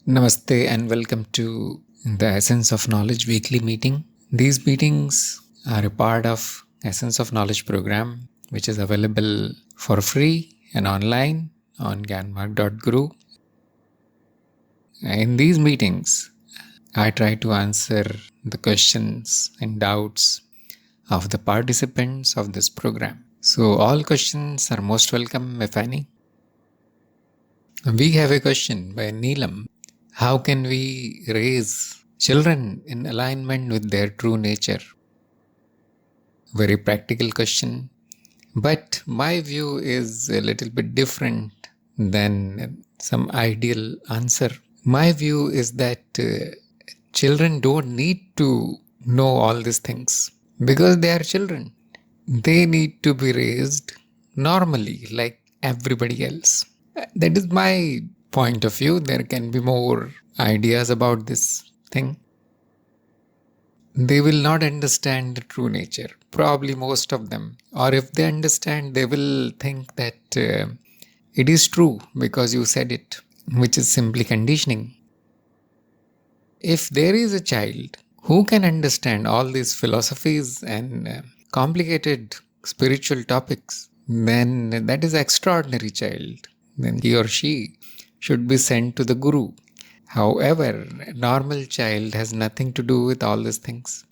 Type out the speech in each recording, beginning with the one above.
Namaste and welcome to the Essence of Knowledge weekly meeting. These meetings are a part of Essence of Knowledge program, which is available for free and online on gyanmark.guru. In these meetings, I try to answer the questions and doubts of the participants of this program. So all questions are most welcome, if any. We have a question by Neelam. How can we raise children in alignment with their true nature? Very practical question. But my view is a little bit different than some ideal answer. My view is that children don't need to know all these things because they are children. They need to be raised normally like everybody else. That is my point of view. There can be more ideas about this thing. They will not understand the true nature, probably most of them. Or if they understand, they will think that it is true because you said it, which is simply conditioning. If there is a child who can understand all these philosophies and complicated spiritual topics, then that is an extraordinary child. Then he or she should be sent to the guru. However, a normal child has nothing to do with all these things.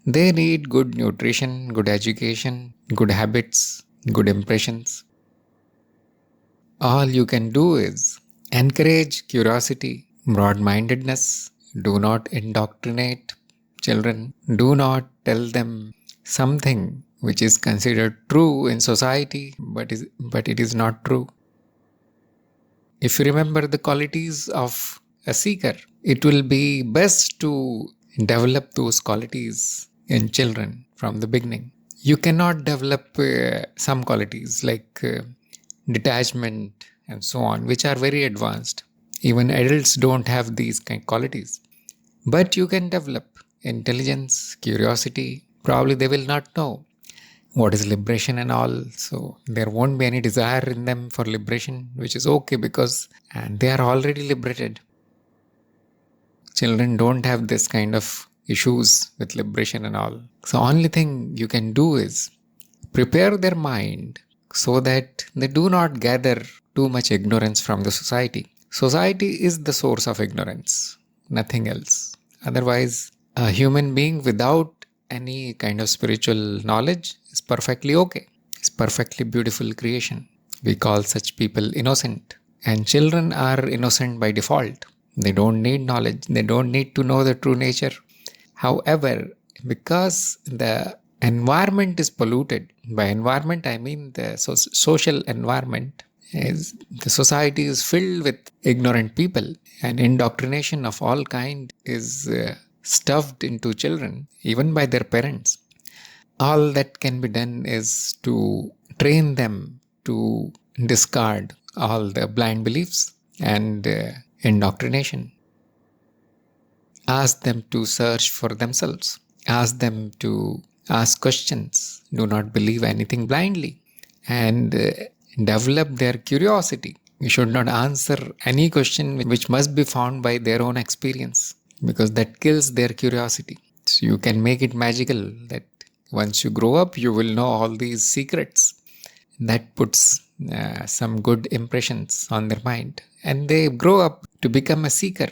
They need good nutrition, good education, good habits, good impressions. All you can do is encourage curiosity, broad-mindedness. Do not indoctrinate children. Do not tell them something which is considered true in society, but it is not true. If you remember the qualities of a seeker, it will be best to develop those qualities in children from the beginning. You cannot develop some qualities like detachment and so on, which are very advanced. Even adults don't have these kind of qualities. But you can develop intelligence, curiosity. Probably they will not know what is liberation and all. So there won't be any desire in them for liberation, which is okay because they are already liberated. Children don't have this kind of issues with liberation and all. So only thing you can do is prepare their mind so that they do not gather too much ignorance from the society. Society is the source of ignorance, nothing else. Otherwise, a human being without any kind of spiritual knowledge is perfectly okay. It's perfectly beautiful creation. We call such people innocent. And children are innocent by default. They don't need knowledge. They don't need to know the true nature. However, because the environment is polluted, by environment I mean the social environment, is the society is filled with ignorant people, and indoctrination of all kind is stuffed into children, even by their parents. All that can be done is to train them to discard all the blind beliefs and indoctrination. Ask them to search for themselves. Ask them to ask questions. Do not believe anything blindly. And develop their curiosity. You should not answer any question which must be found by their own experience, because that kills their curiosity. So you can make it magical that once you grow up, you will know all these secrets. That puts some good impressions on their mind, and they grow up to become a seeker.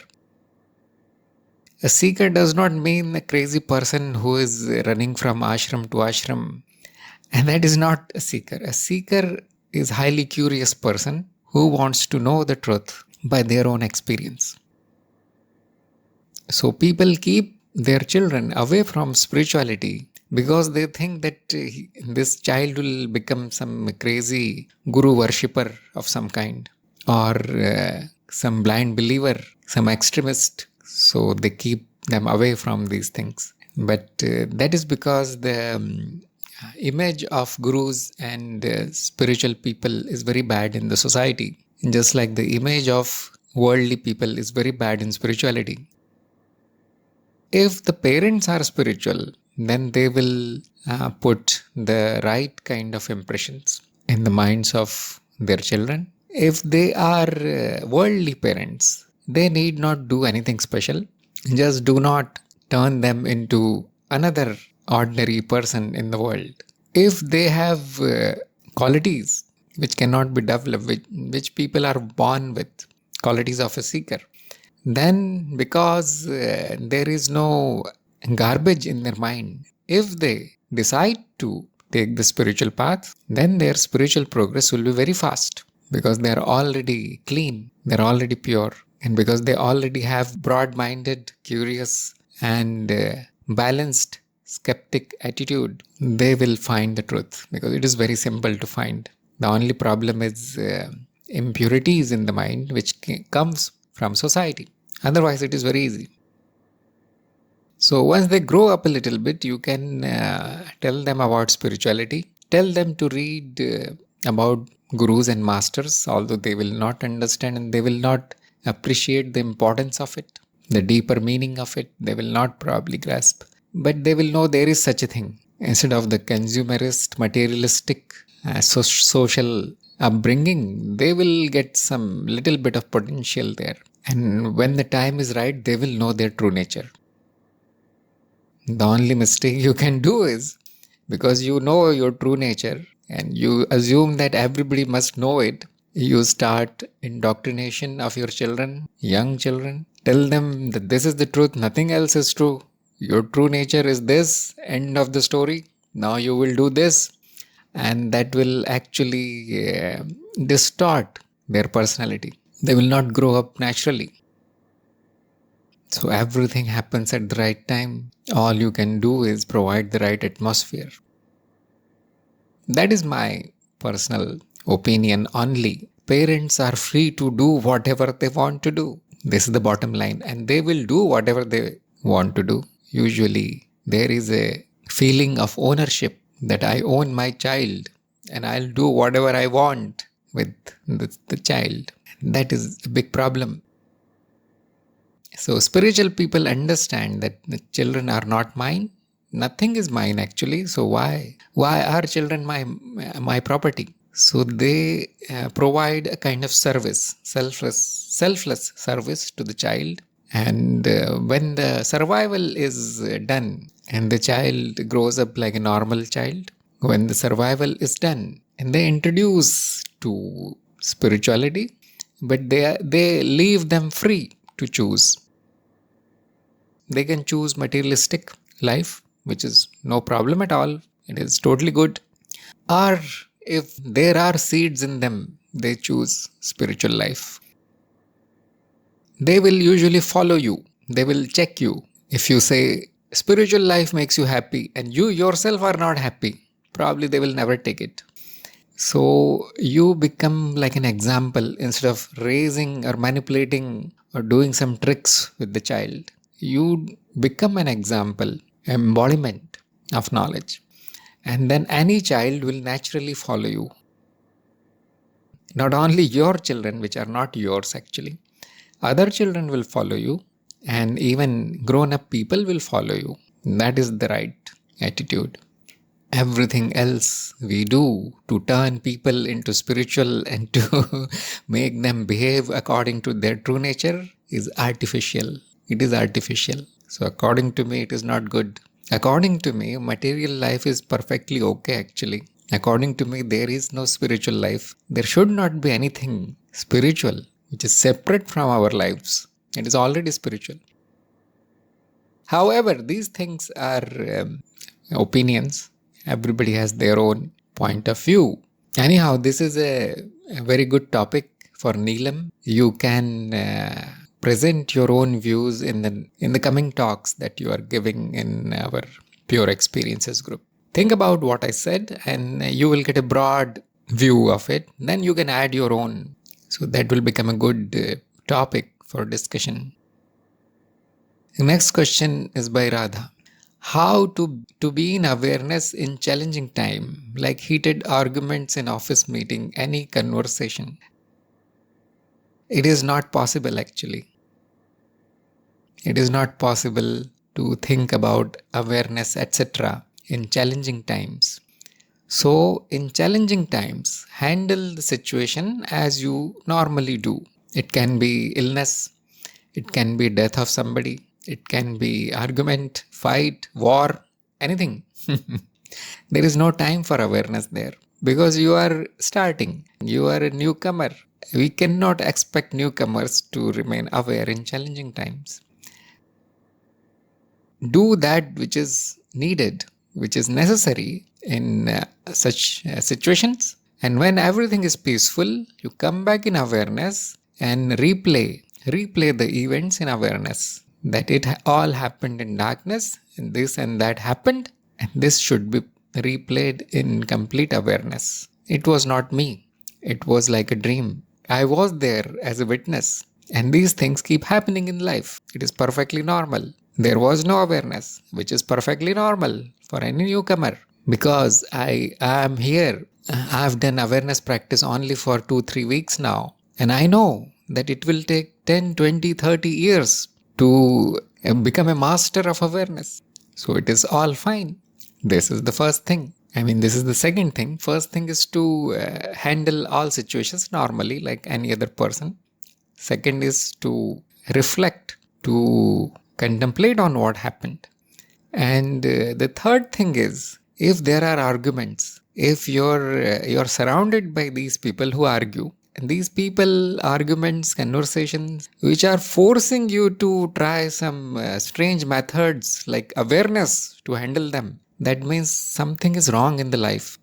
A seeker does not mean a crazy person who is running from ashram to ashram. And that is not a seeker. A seeker is a highly curious person who wants to know the truth by their own experience. So people keep their children away from spirituality because they think that this child will become some crazy guru worshipper of some kind, or some blind believer, some extremist. So they keep them away from these things. But that is because the image of gurus and spiritual people is very bad in the society, just like the image of worldly people is very bad in spirituality. If the parents are spiritual, then they will put the right kind of impressions in the minds of their children. If they are worldly parents, They need not do anything special. Just do not turn them into another ordinary person in the world. If they have qualities which cannot be developed, which people are born with, qualities of a seeker, then because there is no garbage in their mind, if they decide to take the spiritual path, then their spiritual progress will be very fast because they are already clean, they're already pure, and because they already have broad-minded, curious, and balanced skeptic attitude, they will find the truth because it is very simple to find. The only problem is impurities in the mind, which comes from society. Otherwise, it is very easy. So once they grow up a little bit, you can tell them about spirituality. Tell them to read about gurus and masters, although they will not understand and they will not appreciate the importance of it, the deeper meaning of it. They will not probably grasp. But they will know there is such a thing. Instead of the consumerist, materialistic, social upbringing, they will get some little bit of potential there. And when the time is right, they will know their true nature. The only mistake you can do is, because you know your true nature and you assume that everybody must know it, you start indoctrination of your children, young children. Tell them that this is the truth, nothing else is true. Your true nature is this, end of the story. Now you will do this, and that will actually distort their personality. They will not grow up naturally. So everything happens at the right time. All you can do is provide the right atmosphere. That is my personal opinion only. Parents are free to do whatever they want to do. This is the bottom line. And they will do whatever they want to do. Usually there is a feeling of ownership that I own my child and I'll do whatever I want with the child. That is a big problem. So spiritual people understand that the children are not mine. Nothing is mine actually. So why are children my property? So they provide a kind of service, selfless service to the child. And when the survival is done and the child grows up like a normal child, when the survival is done and they introduce to spirituality, but they leave them free to choose. They can choose materialistic life, which is no problem at all. It is totally good. Or if there are seeds in them, they choose spiritual life. They will usually follow you. They will check you. If you say spiritual life makes you happy and you yourself are not happy, probably they will never take it. So you become like an example instead of raising or manipulating or doing some tricks with the child. You become an example, embodiment of knowledge. And then any child will naturally follow you. Not only your children, which are not yours actually. Other children will follow you, and even grown-up people will follow you. That is the right attitude. Everything else we do to turn people into spiritual and to make them behave according to their true nature is artificial. It is artificial. So according to me, it is not good. According to me, material life is perfectly okay actually. According to me, there is no spiritual life. There should not be anything spiritual which is separate from our lives. It is already spiritual. However, these things are opinions. Everybody has their own point of view. Anyhow, this is a very good topic for Neelam. You can present your own views in the coming talks that you are giving in our Pure Experiences group. Think about what I said and you will get a broad view of it. Then you can add your own. So that will become a good topic for discussion. The next question is by Radha. How to be in awareness in challenging time, like heated arguments in office meeting, any conversation? It is not possible actually. It is not possible to think about awareness, etc. in challenging times. So in challenging times, handle the situation as you normally do. It can be illness, It can be death of somebody. It can be argument, fight, war, anything. There is no time for awareness there because you are starting. You are a newcomer. We cannot expect newcomers to remain aware in challenging times. Do that which is needed, which is necessary in such situations. And when everything is peaceful, you come back in awareness and replay the events in awareness. That it all happened in darkness, and this and that happened, and this should be replayed in complete awareness. It was not me. It was like a dream. I was there as a witness. And these things keep happening in life. It is perfectly normal. There was no awareness, which is perfectly normal for any newcomer. Because I am here. I've done awareness practice only for 2-3 weeks now. And I know that it will take 10, 20, 30 years to become a master of awareness. So it is all fine. This is the first thing. This is the second thing. First thing is to handle all situations normally like any other person. Second is to reflect, to contemplate on what happened. And the third thing is, if there are arguments, if you're surrounded by these people who argue, and these people, arguments, conversations, which are forcing you to try some strange methods like awareness to handle them, that means something is wrong in the life.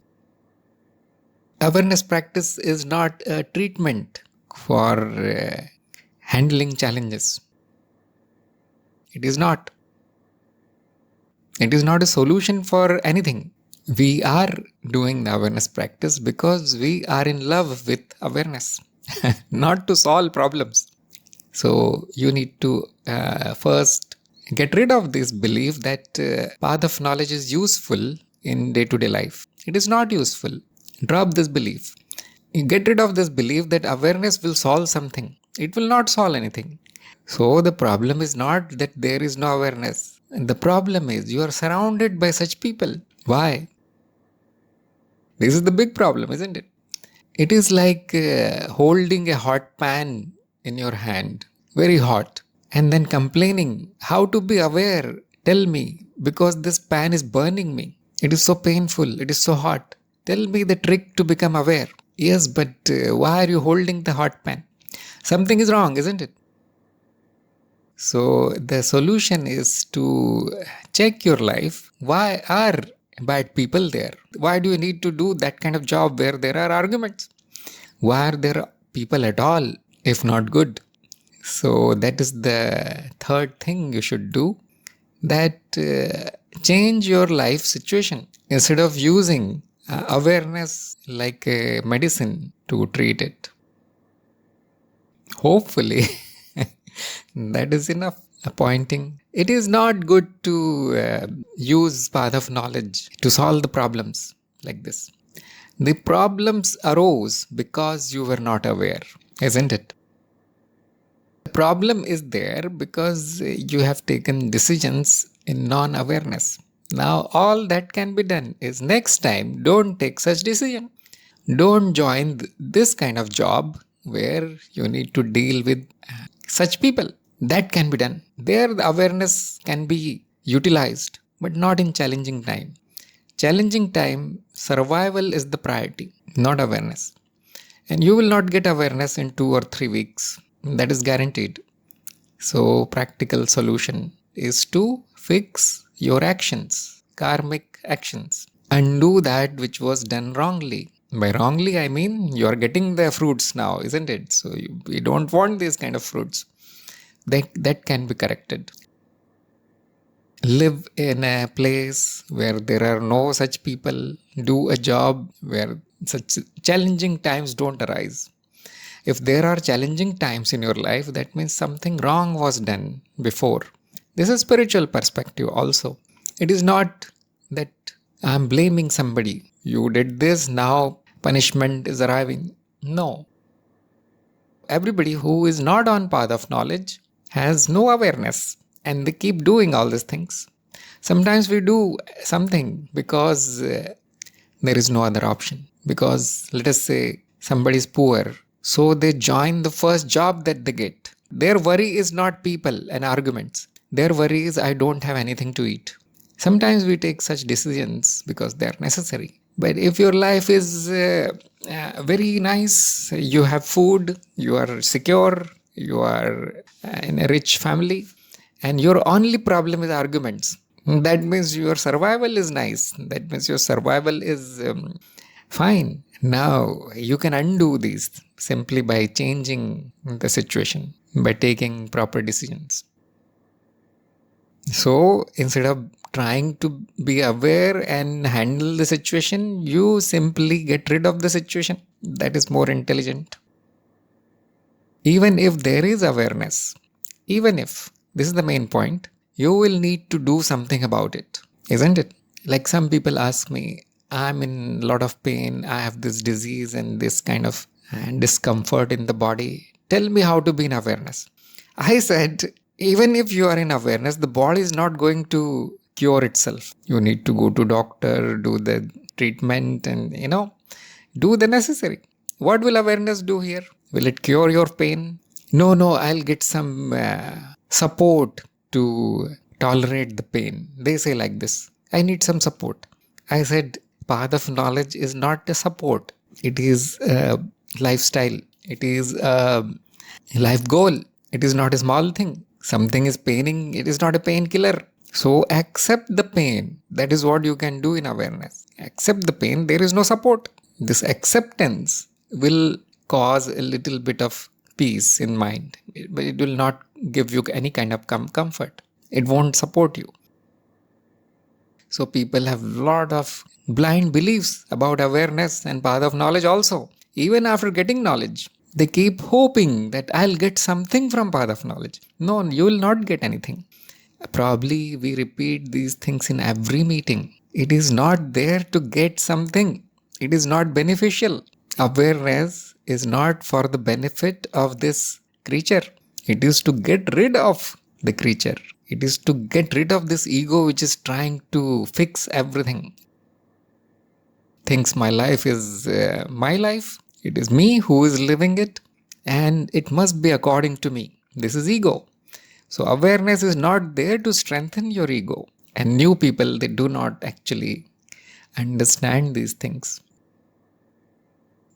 Awareness practice is not a treatment for handling challenges. It is not. It is not a solution for anything. We are doing the awareness practice because we are in love with awareness, not to solve problems. So you need to first get rid of this belief that path of knowledge is useful in day-to-day life. It is not useful. Drop this belief. You get rid of this belief that awareness will solve something. It will not solve anything. So the problem is not that there is no awareness. The problem is you are surrounded by such people. Why? This is the big problem, isn't it? It is like holding a hot pan in your hand, very hot, and then complaining, how to be aware? Tell me, because this pan is burning me. It is so painful, it is so hot. Tell me the trick to become aware. Yes, but why are you holding the hot pan? Something is wrong, isn't it? So the solution is to check your life. Why are bad people there? Why do you need to do that kind of job where there are arguments? Why are there people at all, if not good? So that is the third thing you should do. That change your life situation. Instead of using awareness like a medicine to treat it. Hopefully, that is enough pointing. It is not good to use path of knowledge to solve the problems like this. The problems arose because you were not aware, isn't it? The problem is there because you have taken decisions in non-awareness. Now all that can be done is next time don't take such decision. Don't join this kind of job where you need to deal with such people. That can be done. There the awareness can be utilized, but not in challenging time. Challenging time, survival is the priority, not awareness. And you will not get awareness in 2 or 3 weeks. That is guaranteed. So practical solution is to fix your actions, karmic actions. Undo that which was done wrongly. By wrongly, I mean you are getting the fruits now, isn't it? So we don't want these kind of fruits. That can be corrected. Live in a place where there are no such people. Do a job where such challenging times don't arise. If there are challenging times in your life, that means something wrong was done before. This is spiritual perspective also. It is not that I am blaming somebody. You did this, now punishment is arriving. No. Everybody who is not on path of knowledge has no awareness and they keep doing all these things. Sometimes we do something because there is no other option. Because let us say somebody is poor, so they join the first job that they get. Their worry is not people and arguments. Their worry is, I don't have anything to eat. Sometimes we take such decisions because they are necessary. But if your life is very nice, you have food, you are secure, you are in a rich family, and your only problem is arguments, that means your survival is nice. That means your survival is fine. Now you can undo these simply by changing the situation, by taking proper decisions. So instead of trying to be aware and handle the situation, you simply get rid of the situation. That is more intelligent. Even if there is awareness, even if, this is the main point, you will need to do something about it, isn't it? Like some people ask me, I'm in a lot of pain, I have this disease and this kind of discomfort in the body. Tell me how to be in awareness. I said, even if you are in awareness, the body is not going to cure itself. You need to go to doctor, do the treatment and, do the necessary. What will awareness do here? Will it cure your pain? No, I'll get some support to tolerate the pain. They say like this, I need some support. I said, path of knowledge is not a support. It is a lifestyle. It is a life goal. It is not a small thing. Something is paining. It is not a painkiller. So accept the pain. That is what you can do in awareness. Accept the pain. There is no support. This acceptance will cause a little bit of peace in mind, but it will not give you any kind of comfort. It won't support you. So people have a lot of blind beliefs about awareness and path of knowledge also. Even after getting knowledge, they keep hoping that I'll get something from path of knowledge. No, you will not get anything. Probably we repeat these things in every meeting. It is not there to get something. It is not beneficial. Awareness is not for the benefit of this creature. It is to get rid of the creature. It is to get rid of this ego which is trying to fix everything. Thinks my life is my life. It is me who is living it, and it must be according to me. This is ego. So awareness is not there to strengthen your ego. And new people, they do not actually understand these things.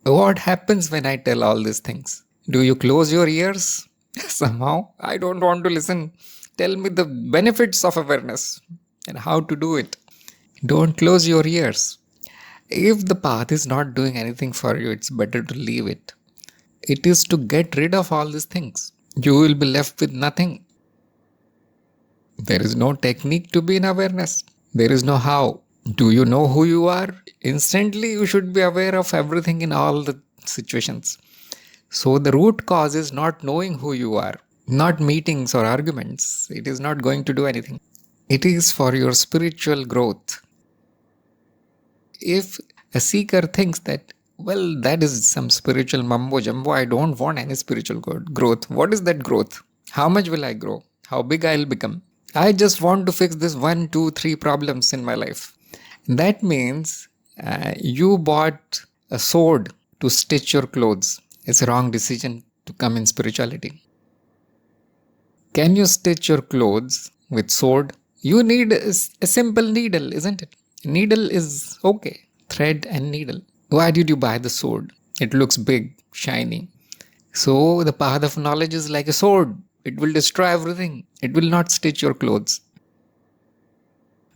What happens when I tell all these things? Do you close your ears? Somehow, I don't want to listen. Tell me the benefits of awareness and how to do it. Don't close your ears. If the path is not doing anything for you, it's better to leave it. It is to get rid of all these things. You will be left with nothing. There is no technique to be in awareness. There is no how. Do you know who you are? Instantly, you should be aware of everything in all the situations. So the root cause is not knowing who you are, not meetings or arguments. It is not going to do anything. It is for your spiritual growth. If a seeker thinks that, well, that is some spiritual mumbo jumbo, I don't want any spiritual growth. What is that growth? How much will I grow? How big I'll become? I just want to fix this 1, 2, 3 problems in my life. That means you bought a sword to stitch your clothes. It's a wrong decision to come in spirituality. Can you stitch your clothes with sword? You need a simple needle, isn't it? Needle is okay. Thread and needle. Why did you buy the sword? It looks big, shiny. So the path of knowledge is like a sword. It will destroy everything. It will not stitch your clothes.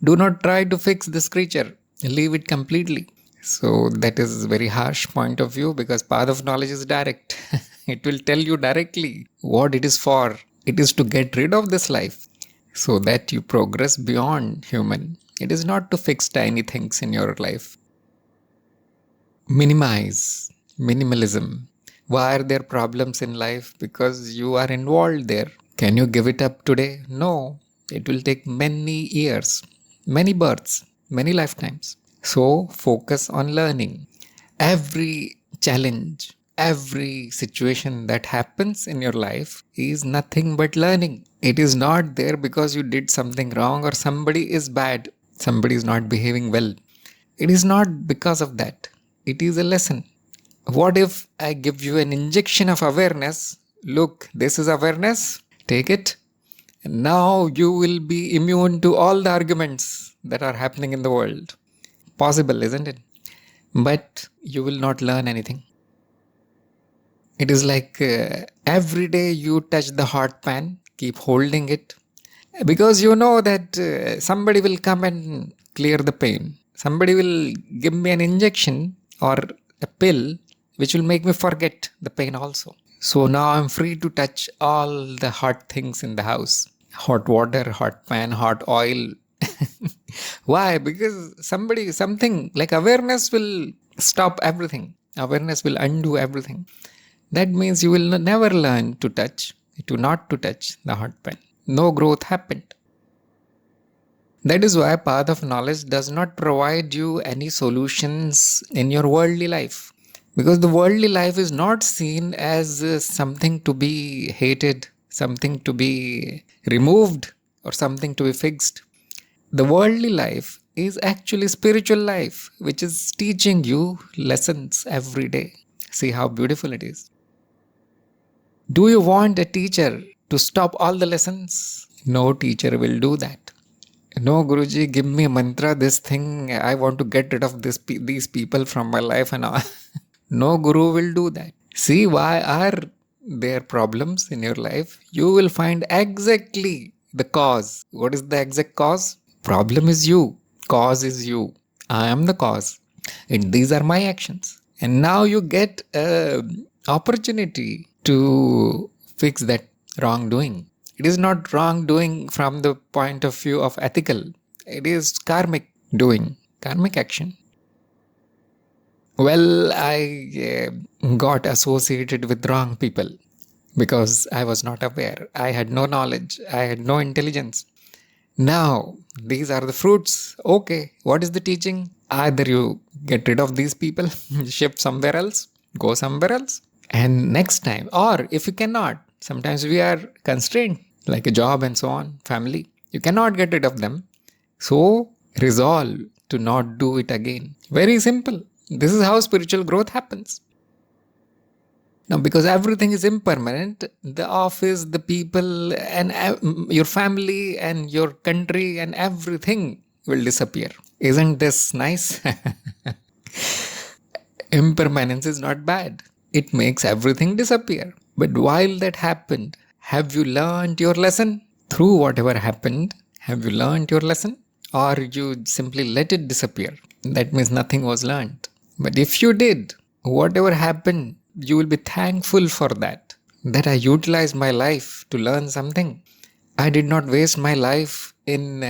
Do not try to fix this creature. Leave it completely. So that is a very harsh point of view, because path of knowledge is direct. It will tell you directly what it is for. It is to get rid of this life so that you progress beyond human. It is not to fix tiny things in your life. Minimize. Minimalism. Why are there problems in life? Because you are involved there. Can you give it up today? No. It will take many years, many births, many lifetimes. So focus on learning. Every challenge, every situation that happens in your life is nothing but learning. It is not there because you did something wrong or somebody is bad, somebody is not behaving well. It is not because of that. It is a lesson. What if I give you an injection of awareness look, this is awareness, take it. And now you will be immune to all the arguments that are happening in the world. Possible, isn't it? But you will not learn anything. It is like every day you touch the hot pan, keep holding it, because you know that somebody will come and clear the pain. Somebody will give me an injection or a pill which will make me forget the pain also. So now I'm free to touch all the hot things in the house. Hot water, hot pan, hot oil. Why? Because something like awareness will stop everything. Awareness will undo everything. That means you will never learn to not to touch the hot pan. No growth happened. That is why path of knowledge does not provide you any solutions in your worldly life. Because the worldly life is not seen as something to be hated, something to be removed, or something to be fixed. The worldly life is actually spiritual life, which is teaching you lessons every day. See how beautiful it is. Do you want a teacher to stop all the lessons? No teacher will do that. No, Guruji, give me a mantra, this thing, I want to get rid of these people from my life and all. No Guru will do that. See, why are there problems in your life? You will find exactly the cause. What is the exact cause? Problem is you. Cause is you. I am the cause. And these are my actions. And now you get an opportunity to fix that wrongdoing. It is not wrongdoing from the point of view of ethical. It is karmic doing, karmic action. Well, I got associated with wrong people because I was not aware. I had no knowledge. I had no intelligence. Now, these are the fruits. Okay, what is the teaching? Either you get rid of these people, shift somewhere else, go somewhere else. And next time, or if you cannot, sometimes we are constrained, like a job and so on, family. You cannot get rid of them. So, resolve to not do it again. Very simple. This is how spiritual growth happens. Now, because everything is impermanent, the office, the people, and your family, and your country, and everything will disappear. Isn't this nice? Impermanence is not bad. It makes everything disappear. But while that happened, have you learned your lesson? Through whatever happened, have you learned your lesson? Or you simply let it disappear? That means nothing was learned. But if you did, whatever happened, you will be thankful for that. That I utilized my life to learn something. I did not waste my life in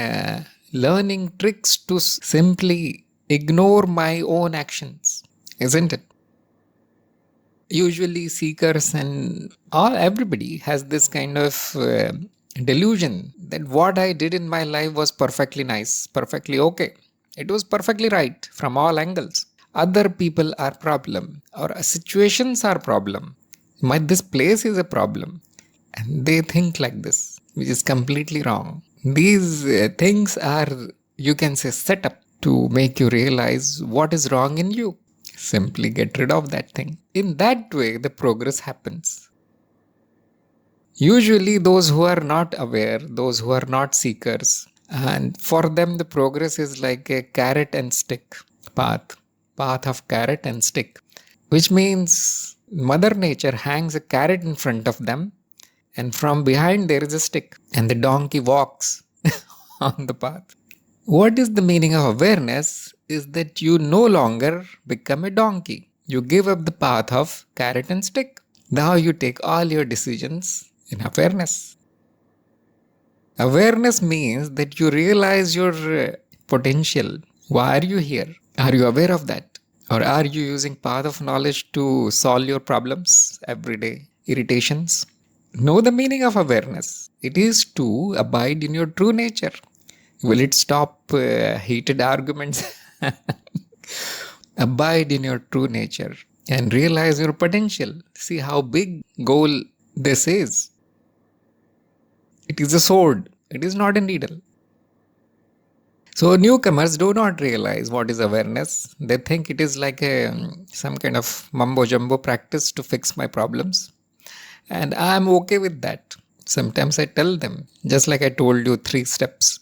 learning tricks to simply ignore my own actions. Isn't it? Usually seekers and everybody has this kind of delusion that what I did in my life was perfectly nice, perfectly okay. It was perfectly right from all angles. Other people are problem, or situations are problem. This place is a problem. And they think like this, which is completely wrong. These things are, you can say, set up to make you realize what is wrong in you. Simply get rid of that thing. In that way, the progress happens. Usually those who are not aware, those who are not seekers, and for them the progress is like a carrot and stick path of carrot and stick, which means Mother Nature hangs a carrot in front of them, and from behind there is a stick, and the donkey walks on the path. What is the meaning of awareness is that you no longer become a donkey. You give up the path of carrot and stick. Now you take all your decisions in awareness. Awareness means that you realize your potential. Why are you here? Are you aware of that? Or are you using path of knowledge to solve your problems, everyday irritations? Know the meaning of awareness. It is to abide in your true nature. Will it stop heated arguments? Abide in your true nature and realize your potential. See how big goal this is. It is a sword. It is not a needle. So newcomers do not realize what is awareness. They think it is like some kind of mumbo jumbo practice to fix my problems. And I'm okay with that. Sometimes I tell them, just like I told you, 3 steps.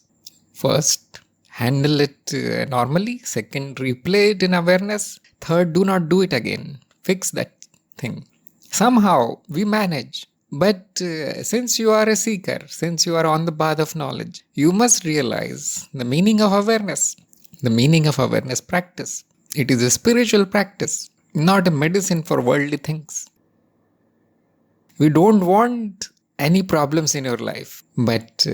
First, handle it normally. Second, replay it in awareness. Third, do not do it again. Fix that thing. Somehow we manage. But since you are a seeker, since you are on the path of knowledge, you must realize the meaning of awareness. The meaning of awareness practice. It is a spiritual practice, not a medicine for worldly things. We don't want any problems in your life, but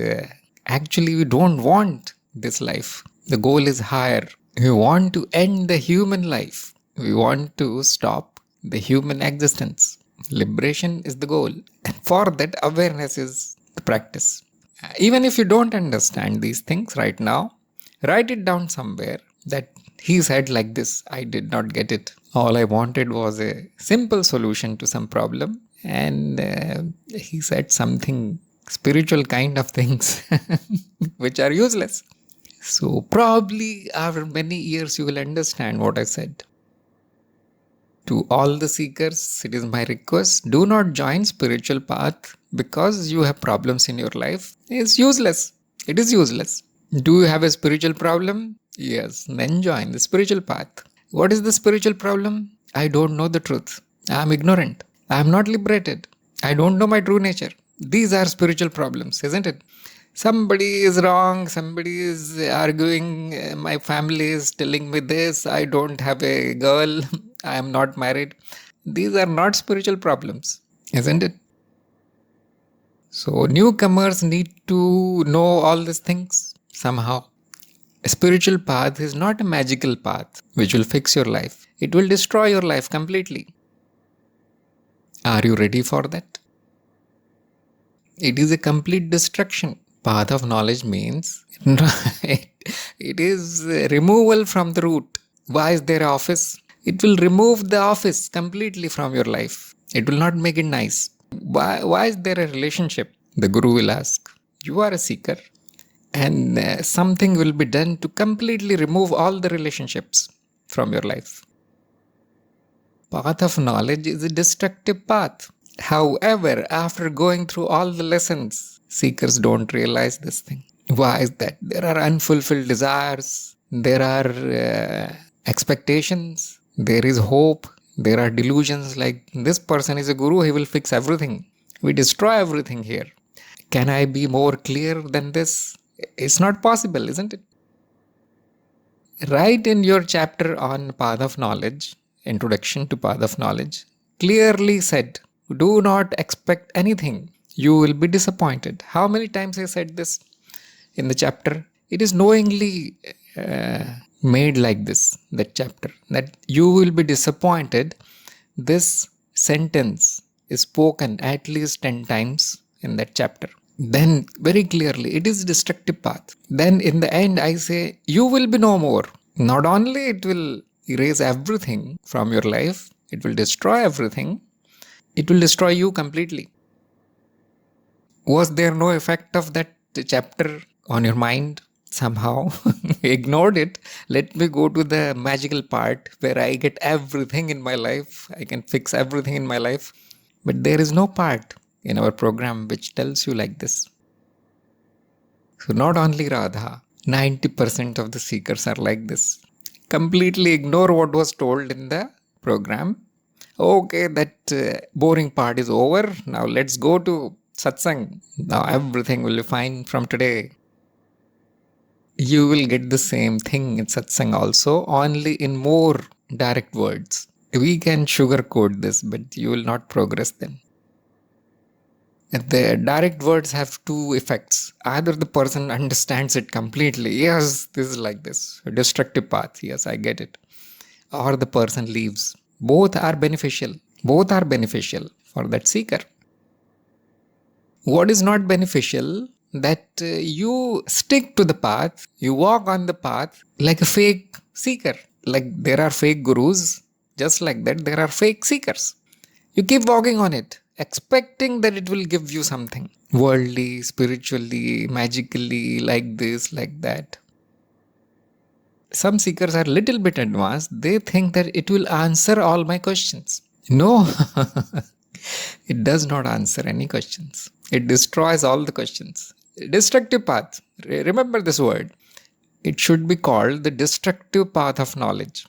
actually we don't want this life. The goal is higher. We want to end the human life. We want to stop the human existence. Liberation is the goal. And for that, awareness is the practice. Even if you don't understand these things right now, write it down somewhere that he said like this, I did not get it. All I wanted was a simple solution to some problem. And he said something spiritual kind of things which are useless. So probably after many years you will understand what I said. To all the seekers, it is my request, do not join spiritual path because you have problems in your life. It's useless. It is useless. Do you have a spiritual problem? Yes, then join the spiritual path. What is the spiritual problem? I don't know the truth. I am ignorant. I am not liberated. I don't know my true nature. These are spiritual problems, isn't it? Somebody is wrong, somebody is arguing, my family is telling me this, I don't have a girl, I am not married. These are not spiritual problems, isn't it? So newcomers need to know all these things somehow. A spiritual path is not a magical path which will fix your life. It will destroy your life completely. Are you ready for that? It is a complete destruction. Path of knowledge means it is removal from the root. Why is there an office? It will remove the office completely from your life. It will not make it nice. Why is there a relationship? The Guru will ask. You are a seeker. And something will be done to completely remove all the relationships from your life. Path of knowledge is a destructive path. However, after going through all the lessons, seekers don't realize this thing. Why is that? There are unfulfilled desires, there are expectations, there is hope, there are delusions like this person is a guru, he will fix everything. We destroy everything here. Can I be more clear than this? It's not possible, isn't it? Right in your chapter on Path of Knowledge, Introduction to Path of Knowledge, clearly said, do not expect anything. You will be disappointed. How many times I said this in the chapter? It is knowingly made like this, that chapter, that you will be disappointed. This sentence is spoken at least 10 times in that chapter. Then very clearly, it is destructive path. Then in the end, I say, you will be no more. Not only it will erase everything from your life, it will destroy everything. It will destroy you completely. Was there no effect of that chapter on your mind? Somehow ignored it. Let me go to the magical part where I get everything in my life. I can fix everything in my life. But there is no part in our program which tells you like this. So not only Radha, 90% of the seekers are like this. Completely ignore what was told in the program. Okay, that boring part is over. Now let's go to Satsang. Now everything will be fine from today. You will get the same thing in Satsang also, only in more direct words. We can sugarcoat this, but you will not progress then. The direct words have two effects. Either the person understands it completely. Yes, this is like this. A destructive path. Yes, I get it. Or the person leaves. Both are beneficial. Both are beneficial for that seeker. What is not beneficial? That you stick to the path. You walk on the path like a fake seeker. Like there are fake gurus. Just like that, there are fake seekers. You keep walking on it, expecting that it will give you something. Worldly, spiritually, magically, like this, like that. Some seekers are a little bit advanced. They think that it will answer all my questions. No, It does not answer any questions. It destroys all the questions. Destructive path. Remember this word. It should be called the destructive path of knowledge.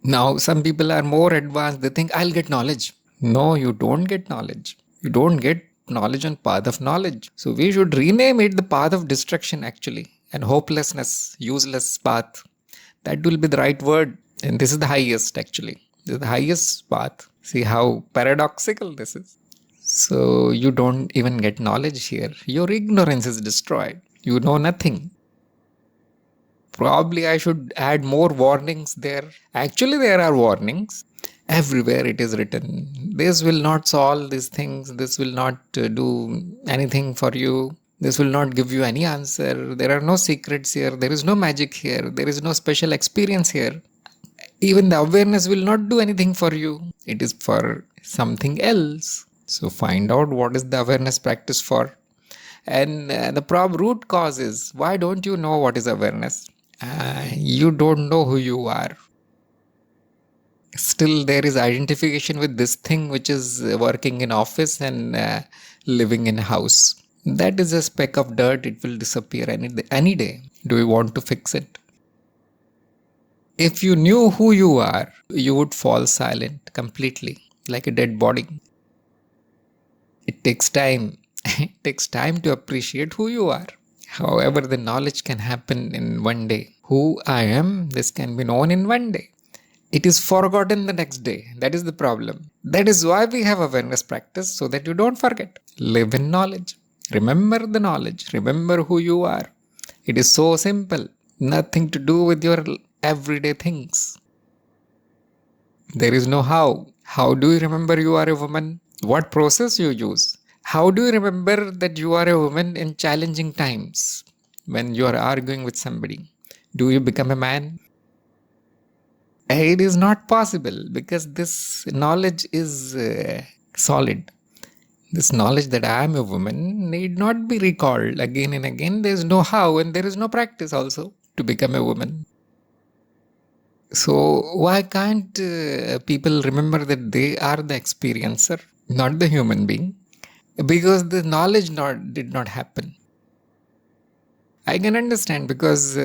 Now, some people are more advanced. They think, I'll get knowledge. No, you don't get knowledge. You don't get knowledge on path of knowledge. So we should rename it the path of destruction actually. And hopelessness, useless path. That will be the right word. And this is the highest actually. This is the highest path. See how paradoxical this is. So you don't even get knowledge here. Your ignorance is destroyed. You know nothing. Probably I should add more warnings there. Actually, there are warnings. Everywhere it is written. This will not solve these things. This will not do anything for you. This will not give you any answer. There are no secrets here. There is no magic here. There is no special experience here. Even the awareness will not do anything for you. It is for something else. So find out what is the awareness practice for. And the root cause is, why don't you know what is awareness? You don't know who you are. Still there is identification with this thing which is working in office and living in house. That is a speck of dirt. It will disappear any day. Do you want to fix it? If you knew who you are, you would fall silent completely, like a dead body. It takes time. It takes time to appreciate who you are. However, the knowledge can happen in one day. Who I am, this can be known in one day. It is forgotten the next day. That is the problem. That is why we have awareness practice, so that you don't forget. Live in knowledge. Remember the knowledge. Remember who you are. It is so simple. Nothing to do with your everyday things. There is no how. How do you remember you are a woman? What process you use? How do you remember that you are a woman in challenging times when you are arguing with somebody? Do you become a man? It is not possible because this knowledge is solid. This knowledge that I am a woman need not be recalled again and again. There is no how and there is no practice also to become a woman. So why can't people remember that they are the experiencer, not the human being? Because the knowledge did not happen. I can understand because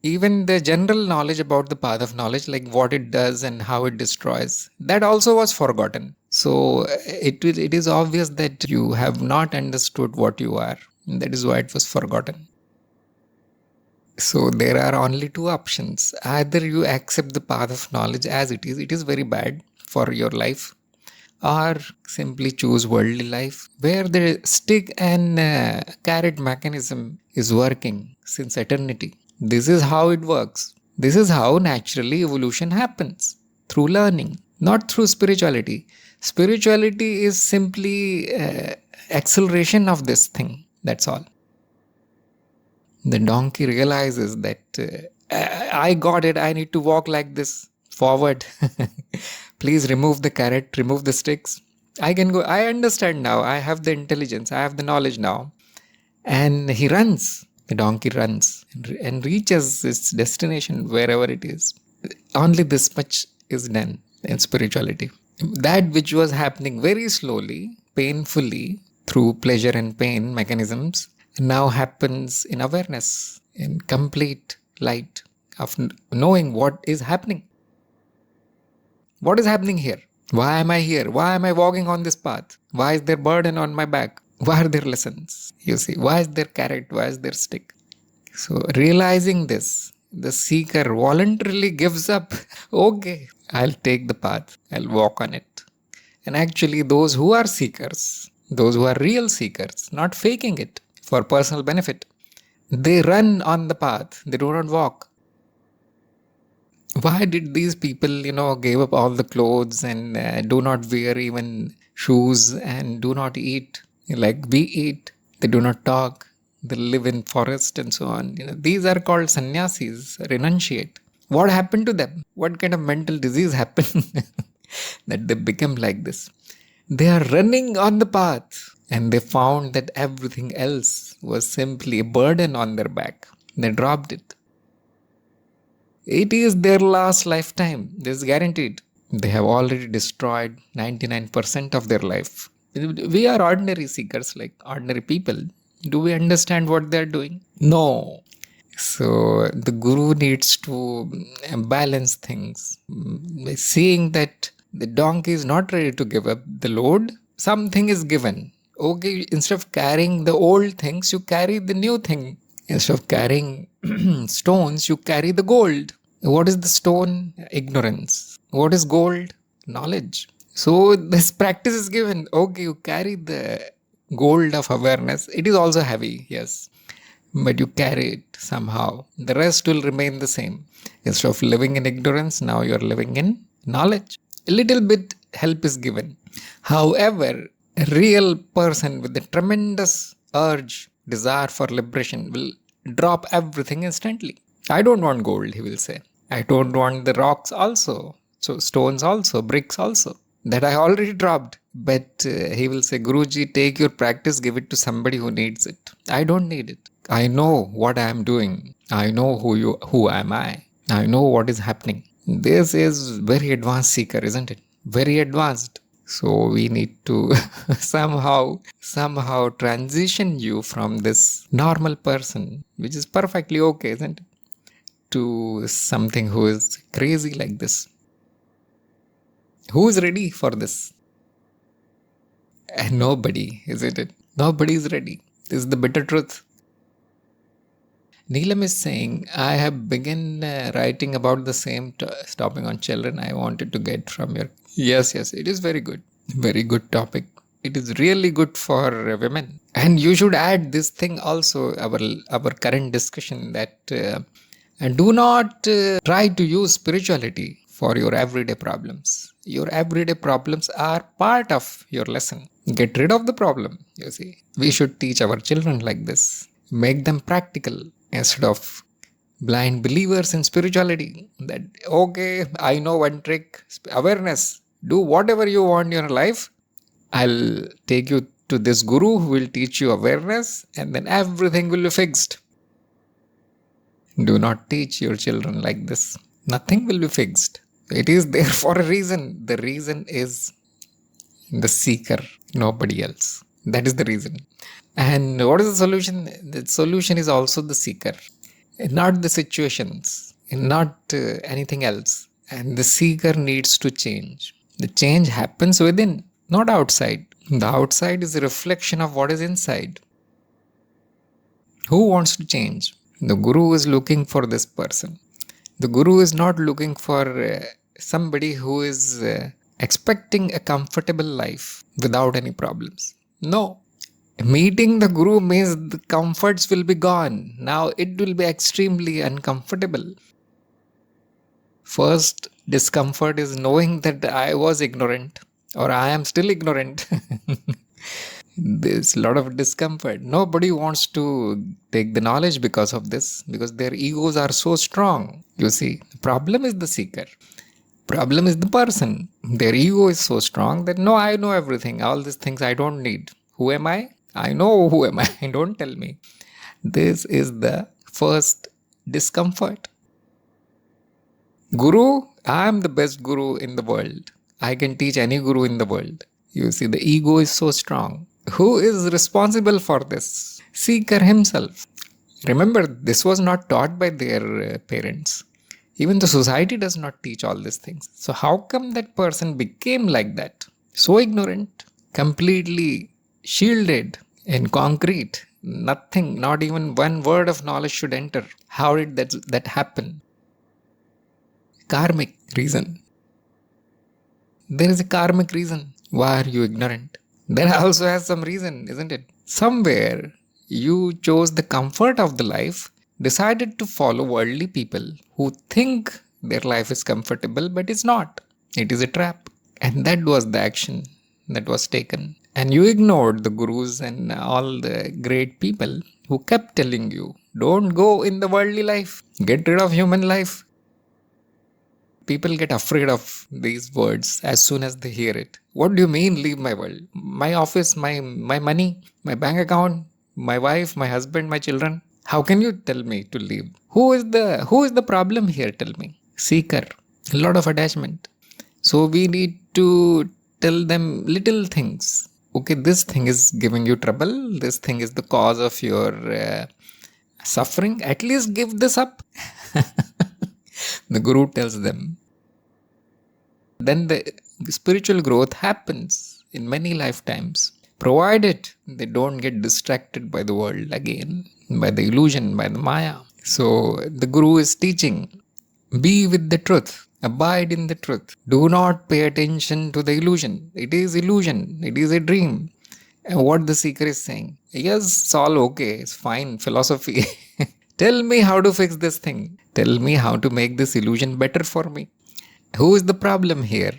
even the general knowledge about the path of knowledge, like what it does and how it destroys, that also was forgotten. So it is obvious that you have not understood what you are. That is why it was forgotten. So there are only two options. Either you accept the path of knowledge as it is very bad for your life, or simply choose worldly life where the stick and carrot mechanism is working since eternity. This is how it works. This is how naturally evolution happens, through learning, not through spirituality. Spirituality is simply acceleration of this thing. That's all. The donkey realizes that I got it. I need to walk like this forward. Please remove the carrot, remove the sticks. I can go. I understand now. I have the intelligence. I have the knowledge now. And he runs. The donkey runs and reaches its destination wherever it is. Only this much is done in spirituality. That which was happening very slowly, painfully, through pleasure and pain mechanisms, now happens in awareness, in complete light of knowing what is happening. What is happening here? Why am I here? Why am I walking on this path? Why is there burden on my back? Why are there lessons? You see, why is there carrot? Why is there stick? So realizing this, the seeker voluntarily gives up. Okay, I'll take the path. I'll walk on it. And actually those who are seekers, those who are real seekers, not faking it for personal benefit, they run on the path. They do not walk. Why did these people, give up all the clothes and do not wear even shoes and do not eat like we eat? They do not talk. They live in forest and so on. These are called sannyasis, renunciate. What happened to them? What kind of mental disease happened that they become like this? They are running on the path and they found that everything else was simply a burden on their back. They dropped it. It is their last lifetime. This is guaranteed. They have already destroyed 99% of their life. We are ordinary seekers, like ordinary people. Do we understand what they are doing? No. So the guru needs to balance things. Seeing that the donkey is not ready to give up the load, something is given. Okay, instead of carrying the old things, you carry the new thing. Instead of carrying stones, you carry the gold. What is the stone? Ignorance. What is gold? Knowledge. So this practice is given. Okay, you carry the gold of awareness. It is also heavy, yes, but you carry it somehow. The rest will remain the same. Instead of living in ignorance, now you are living in knowledge. A little bit help is given. However, a real person with a tremendous urge, desire for liberation will drop everything instantly. I don't want gold, he will say. I don't want the rocks also. So stones also, bricks also. That I already dropped. But he will say, Guruji, take your practice, give it to somebody who needs it. I don't need it. I know what I am doing. I know who am I. I know what is happening. This is very advanced seeker, isn't it? Very advanced. So we need to somehow transition you from this normal person, which is perfectly okay, isn't it? To something who is crazy like this. Who is ready for this? And nobody, isn't it? Nobody is ready. This is the bitter truth. Neelam is saying, I have begun writing about the same topic on children. I wanted to get from your... Yes, it is very good. Very good topic. It is really good for women. And you should add this thing also, our current discussion, that and do not try to use spirituality for your everyday problems. Your everyday problems are part of your lesson. Get rid of the problem, you see. We should teach our children like this. Make them practical instead of blind believers in spirituality. That, okay, I know one trick, awareness. Do whatever you want in your life. I'll take you to this guru who will teach you awareness, and then everything will be fixed. Do not teach your children like this. Nothing will be fixed. It is there for a reason. The reason is the seeker, nobody else. That is the reason. And what is the solution? The solution is also the seeker, not the situations, not anything else. And the seeker needs to change. The change happens within, not outside. The outside is a reflection of what is inside. Who wants to change? The guru is looking for this person. The guru is not looking for somebody who is expecting a comfortable life without any problems. No. Meeting the guru means the comforts will be gone. Now it will be extremely uncomfortable. First discomfort is knowing that I was ignorant or I am still ignorant. There's a lot of discomfort. Nobody wants to take the knowledge because of this, because their egos are so strong. You see, the problem is the seeker. Problem is the person. Their ego is so strong that no, I know everything. All these things I don't need. Who am I? I know who am I. Don't tell me. This is the first discomfort. Guru, I am the best guru in the world. I can teach any guru in the world. You see, the ego is so strong. Who is responsible for this? Seeker himself. Remember, this was not taught by their parents. Even the society does not teach all these things. So how come that person became like that? So ignorant, completely shielded in concrete. Nothing, not even one word of knowledge should enter. How did that happen? Karmic reason. There is a karmic reason. Why are you ignorant? There also has some reason, isn't it? Somewhere you chose the comfort of the life, decided to follow worldly people who think their life is comfortable, but it's not. It is a trap. And that was the action that was taken. And you ignored the gurus and all the great people who kept telling you, don't go in the worldly life. Get rid of human life. People get afraid of these words as soon as they hear it. What do you mean leave my world? My office, my money, my bank account, my wife, my husband, my children. How can you tell me to leave? Who is the problem here? Tell me. Seeker. A lot of attachment. So we need to tell them little things. Okay, this thing is giving you trouble, this thing is the cause of your suffering, at least give this up. The guru tells them. Then the spiritual growth happens in many lifetimes, provided they don't get distracted by the world again, by the illusion, by the maya. So the guru is teaching, be with the truth, abide in the truth, do not pay attention to the illusion. It is illusion, it is a dream. And what the seeker is saying, yes, it's all okay, it's fine philosophy. Tell me how to fix this thing, tell me how to make this illusion better for me. Who is the problem here?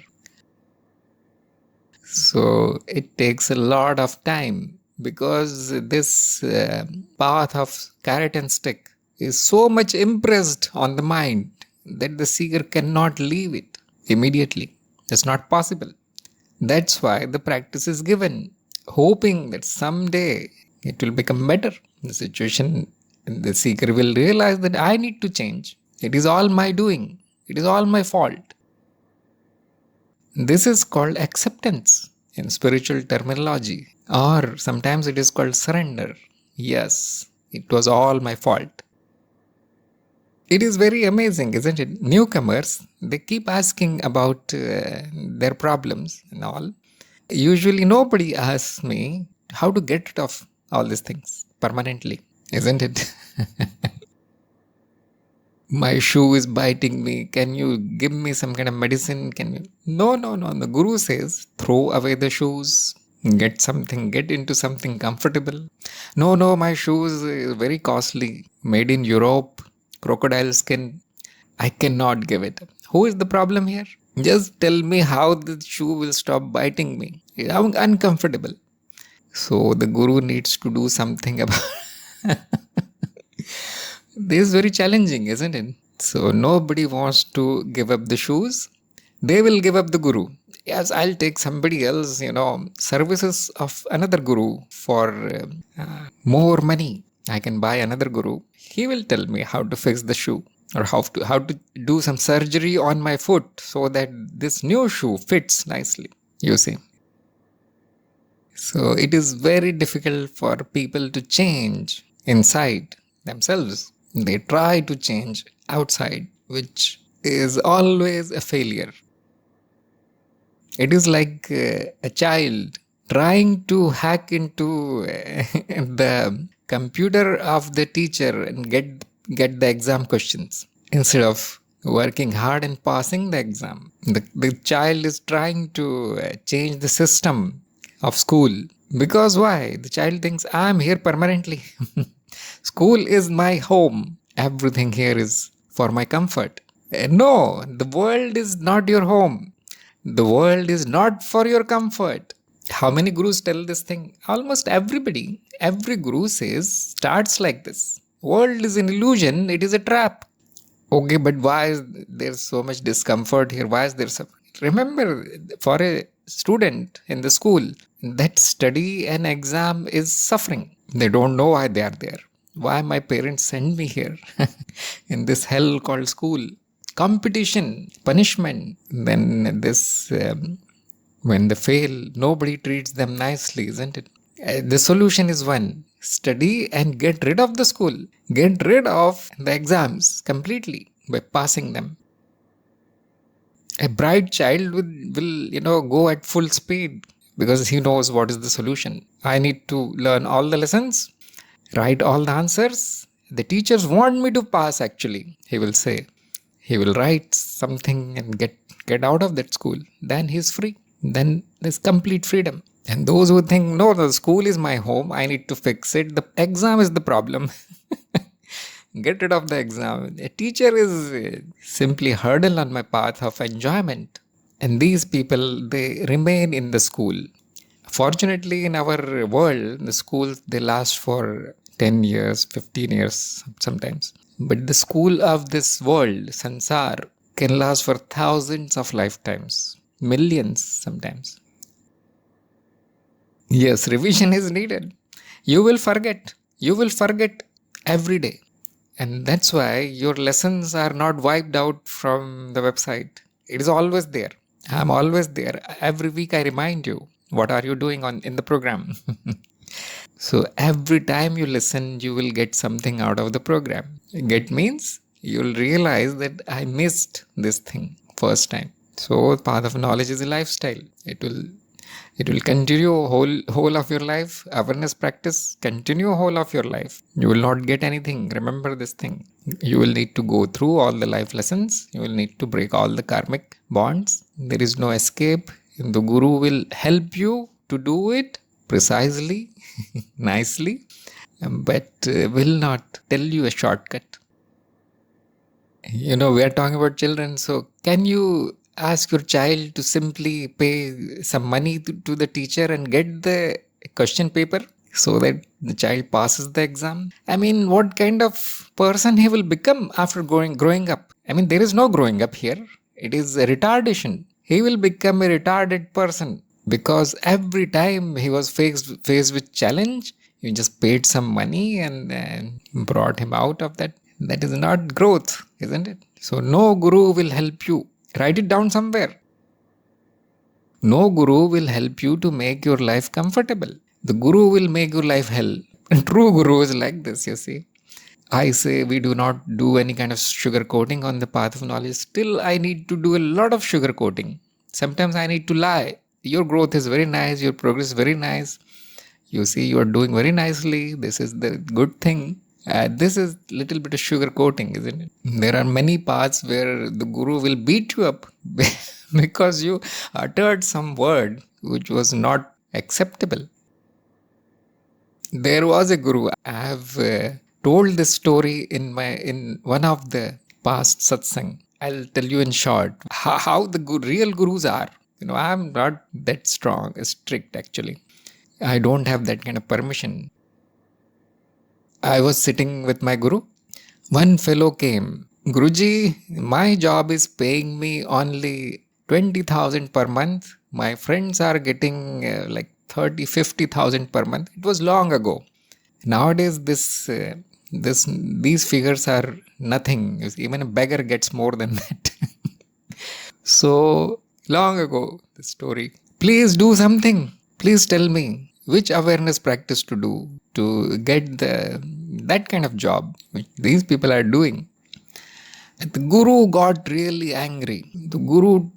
So it takes a lot of time, because this path of carrot and stick is so much impressed on the mind that the seeker cannot leave it immediately. It's not possible. That's why the practice is given, hoping that someday it will become better. The situation, the seeker will realize that I need to change. It is all my doing. It is all my fault. This is called acceptance in spiritual terminology, or sometimes it is called surrender. Yes, it was all my fault. It is very amazing, isn't it? Newcomers, they keep asking about their problems and all. Usually nobody asks me how to get rid of all these things permanently, isn't it? My shoe is biting me. Can you give me some kind of medicine? Can you? No. The guru says, throw away the shoes, get into something comfortable. No, my shoes is very costly, made in Europe, crocodile skin. I cannot give it. Who is the problem here? Just tell me how the shoe will stop biting me. I'm uncomfortable. So the guru needs to do something about this is very challenging, isn't it? So nobody wants to give up the shoes. They will give up the guru. Yes, I'll take somebody else, services of another guru for more money. I can buy another guru. He will tell me how to fix the shoe, or how to do some surgery on my foot so that this new shoe fits nicely. You see. So it is very difficult for people to change inside themselves. They try to change outside, which is always a failure. It is like a child trying to hack into the computer of the teacher and get the exam questions instead of working hard and passing the exam. The child is trying to change the system of school. Because why? The child thinks, I'm here permanently. School is my home. Everything here is for my comfort. No, the world is not your home. The world is not for your comfort. How many gurus tell this thing? Almost everybody. Every guru says, starts like this. World is an illusion. It is a trap. Okay, but why is there so much discomfort here? Why is there suffering? Remember, for a student in the school, that study and exam is suffering. They don't know why they are there. Why my parents send me here in this hell called school? Competition, punishment. Then this, when they fail, nobody treats them nicely, isn't it? The solution is one. Study and get rid of the school. Get rid of the exams completely by passing them. A bright child will go at full speed because he knows what is the solution. I need to learn all the lessons, write all the answers. The teachers want me to pass, actually, he will say. He will write something and get out of that school. Then he's free. Then there's complete freedom. And those who think, no, the school is my home, I need to fix it, the exam is the problem. Get rid of the exam. A teacher is simply a hurdle on my path of enjoyment. And these people, they remain in the school. Fortunately, in our world, the schools, they last for 10 years, 15 years sometimes. But the school of this world, sansar, can last for thousands of lifetimes, millions sometimes. Yes, revision is needed. You will forget. You will forget every day. And that's why your lessons are not wiped out from the website. It is always there. I'm always there. Every week I remind you, what are you doing in the program? So every time you listen, you will get something out of the program. Get means you'll realize that I missed this thing first time. So path of knowledge is a lifestyle. It will continue whole of your life. Awareness practice continue whole of your life. You will not get anything. Remember this thing. You will need to go through all the life lessons. You will need to break all the karmic bonds. There is no escape. The Guru will help you to do it precisely, nicely, but will not tell you a shortcut. We are talking about children. So can you ask your child to simply pay some money to the teacher and get the question paper so that the child passes the exam? I mean, what kind of person he will become after growing up? I mean, there is no growing up here. It is a retardation. He will become a retarded person because every time he was faced with challenge, you just paid some money and brought him out of that. That is not growth, isn't it? So no guru will help you. Write it down somewhere. No guru will help you to make your life comfortable. The guru will make your life hell. And true guru is like this, you see. I say we do not do any kind of sugar coating on the path of knowledge. Still, I need to do a lot of sugar coating. Sometimes I need to lie. Your growth is very nice. Your progress is very nice. You see, you are doing very nicely. This is the good thing. This is little bit of sugar coating, isn't it? There are many paths where the guru will beat you up because you uttered some word which was not acceptable. There was a guru. I have told this story in one of the past satsang. I'll tell you in short how the real gurus are. I'm not that strict actually. I don't have that kind of permission. I was sitting with my guru. One fellow came. Guruji, my job is paying me only 20,000 per month. My friends are getting like 30, 50,000 per month. It was long ago. Nowadays, these figures are nothing. Even a beggar gets more than that. So long ago, the story. Please do something. Please tell me which awareness practice to do to get that kind of job which these people are doing. And the guru got really angry. The guru,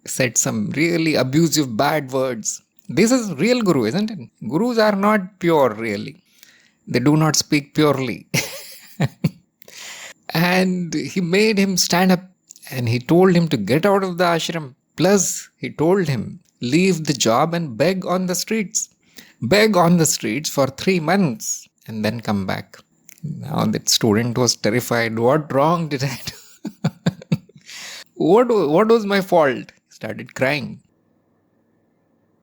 said some really abusive bad words. This is real guru, isn't it? Gurus are not pure really. They do not speak purely. And he made him stand up and he told him to get out of the ashram. Plus, he told him, leave the job and beg on the streets. Beg on the streets for 3 months and then come back. Now that student was terrified. What wrong did I do? What was my fault? He started crying.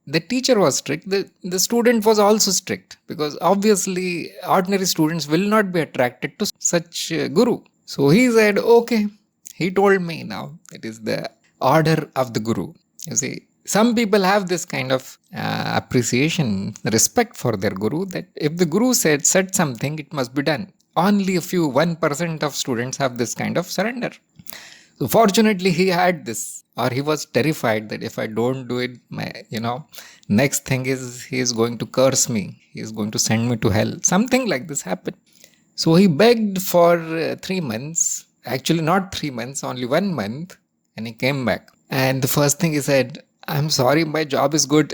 The teacher was strict. The student was also strict because obviously ordinary students will not be attracted to such guru. So he said, okay. He told me now it is the order of the guru. You see, some people have this kind of appreciation, respect for their guru, that if the guru said something, it must be done. Only 1% of students have this kind of surrender. So fortunately, he had this, or he was terrified that if I don't do it, next thing is he is going to curse me. He is going to send me to hell. Something like this happened. So he begged for 3 months. Actually, not 3 months, only 1 month. And he came back. And the first thing he said, I'm sorry, my job is good.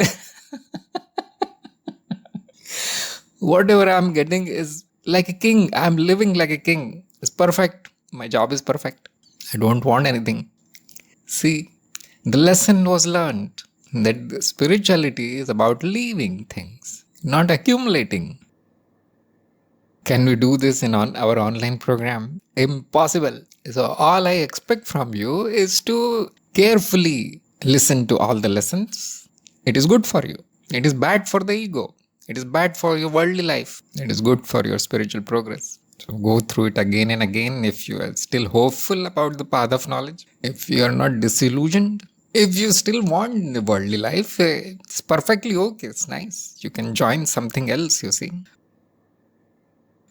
Whatever I'm getting is like a king. I'm living like a king. It's perfect. My job is perfect. I don't want anything. See, the lesson was learned that spirituality is about leaving things, not accumulating. Can we do this in our online program? Impossible. So all I expect from you is to carefully listen to all the lessons. It is good for you. It is bad for the ego. It is bad for your worldly life. It is good for your spiritual progress. So go through it again and again if you are still hopeful about the path of knowledge. If you are not disillusioned. If you still want the worldly life, it's perfectly okay. It's nice. You can join something else, you see.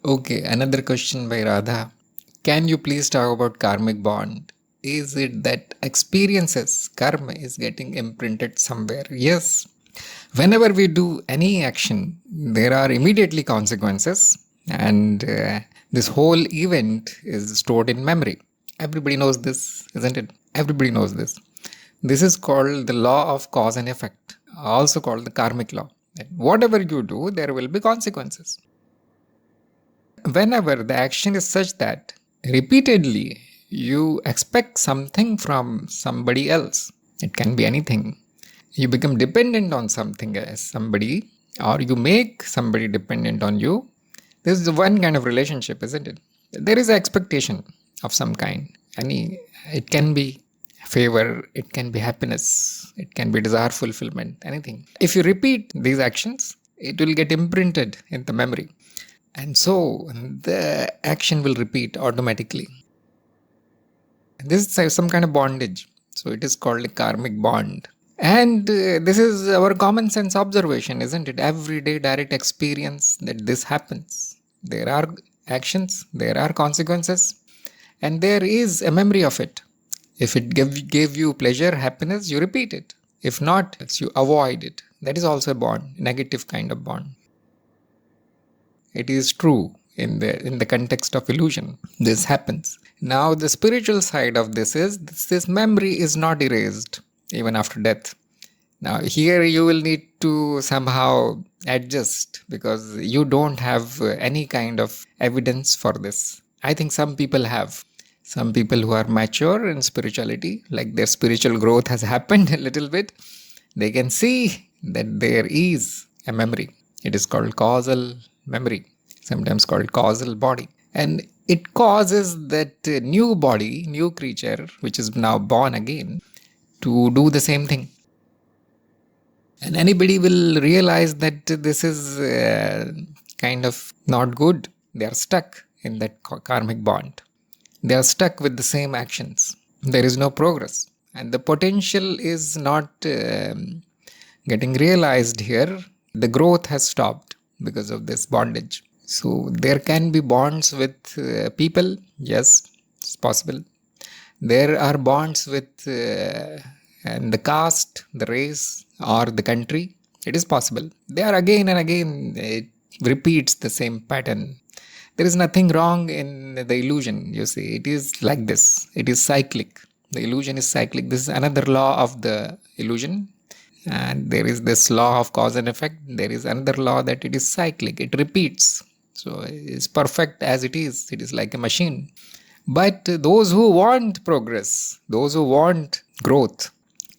Okay, another question by Radha. Can you please talk about karmic bond? is it that experiences, karma is getting imprinted somewhere? Yes. Whenever we do any action, there are immediately consequences, and this whole event is stored in memory. Everybody knows this, isn't it? Everybody knows this. This is called the law of cause and effect, also called the karmic law. Whatever you do, there will be consequences. Whenever the action is such that repeatedly you expect something from somebody else, it can be anything. You become dependent on something as somebody, or you make somebody dependent on you. This is one kind of relationship, isn't it? There is an expectation of some kind. It can be favor, it can be happiness, it can be desire fulfillment, anything. If you repeat these actions, it will get imprinted in the memory. And so the action will repeat automatically. This is some kind of bondage. So it is called a karmic bond. And this is our common sense observation, isn't it? Everyday direct experience that this happens. There are actions, there are consequences, and there is a memory of it. If it gave you pleasure, happiness, you repeat it. If not, you avoid it. That is also a bond, negative kind of bond. It is true in the context of illusion. This happens. Now the spiritual side of this is this memory is not erased even after death. Now here you will need to somehow adjust because you don't have any kind of evidence for this. I think some people have. Some people who are mature in spirituality, like their spiritual growth has happened a little bit, they can see that there is a memory. It is called causal memory, sometimes called causal body. And it causes that new body, new creature, which is now born again, to do the same thing. And anybody will realize that this is kind of not good. They are stuck in that karmic bond. They are stuck with the same actions. There is no progress. And the potential is not getting realized here. The growth has stopped because of this bondage. So there can be bonds with people. Yes, it's possible. There are bonds with and the caste, the race, or the country. It is possible. They are again and again, it repeats the same pattern. There is nothing wrong in the illusion, you see. It is like this. It is cyclic. The illusion is cyclic. This is another law of the illusion. And there is this law of cause and effect. There is another law that it is cyclic. It repeats. So it is perfect as it is. It is like a machine. But those who want progress, those who want growth,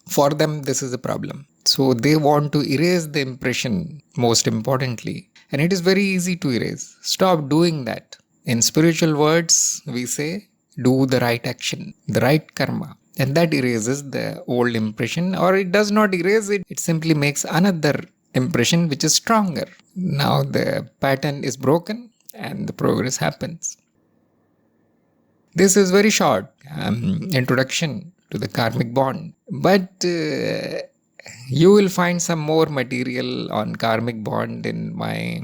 for them this is a problem. So they want to erase the impression, most importantly. And it is very easy to erase. Stop doing that. In spiritual words, we say, do the right action, the right karma. And that erases the old impression, or it does not erase it. It simply makes another impression which is stronger. Now the pattern is broken and the progress happens. This is very short introduction to the karmic bond. But you will find some more material on karmic bond in my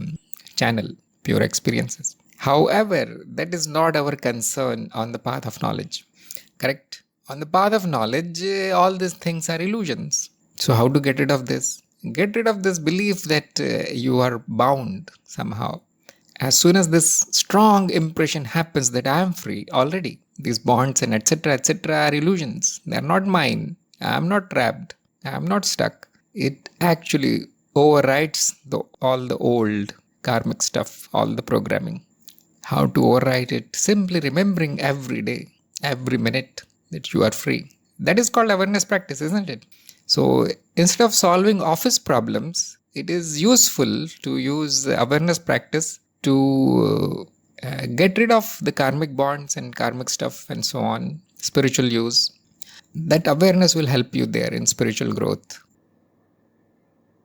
channel, Pure Experiences. However, that is not our concern on the path of knowledge. Correct? On the path of knowledge, all these things are illusions. So how to get rid of this? Get rid of this belief that you are bound somehow. As soon as this strong impression happens that I am free already, these bonds and etc. are illusions. They are not mine. I am not trapped. I am not stuck. It actually overrides all the old karmic stuff, all the programming. How to override it? Simply remembering every day, every minute that you are free. That is called awareness practice, isn't it? So instead of solving office problems, it is useful to use awareness practice to get rid of the karmic bonds and karmic stuff and so on, spiritual use. That awareness will help you there in spiritual growth.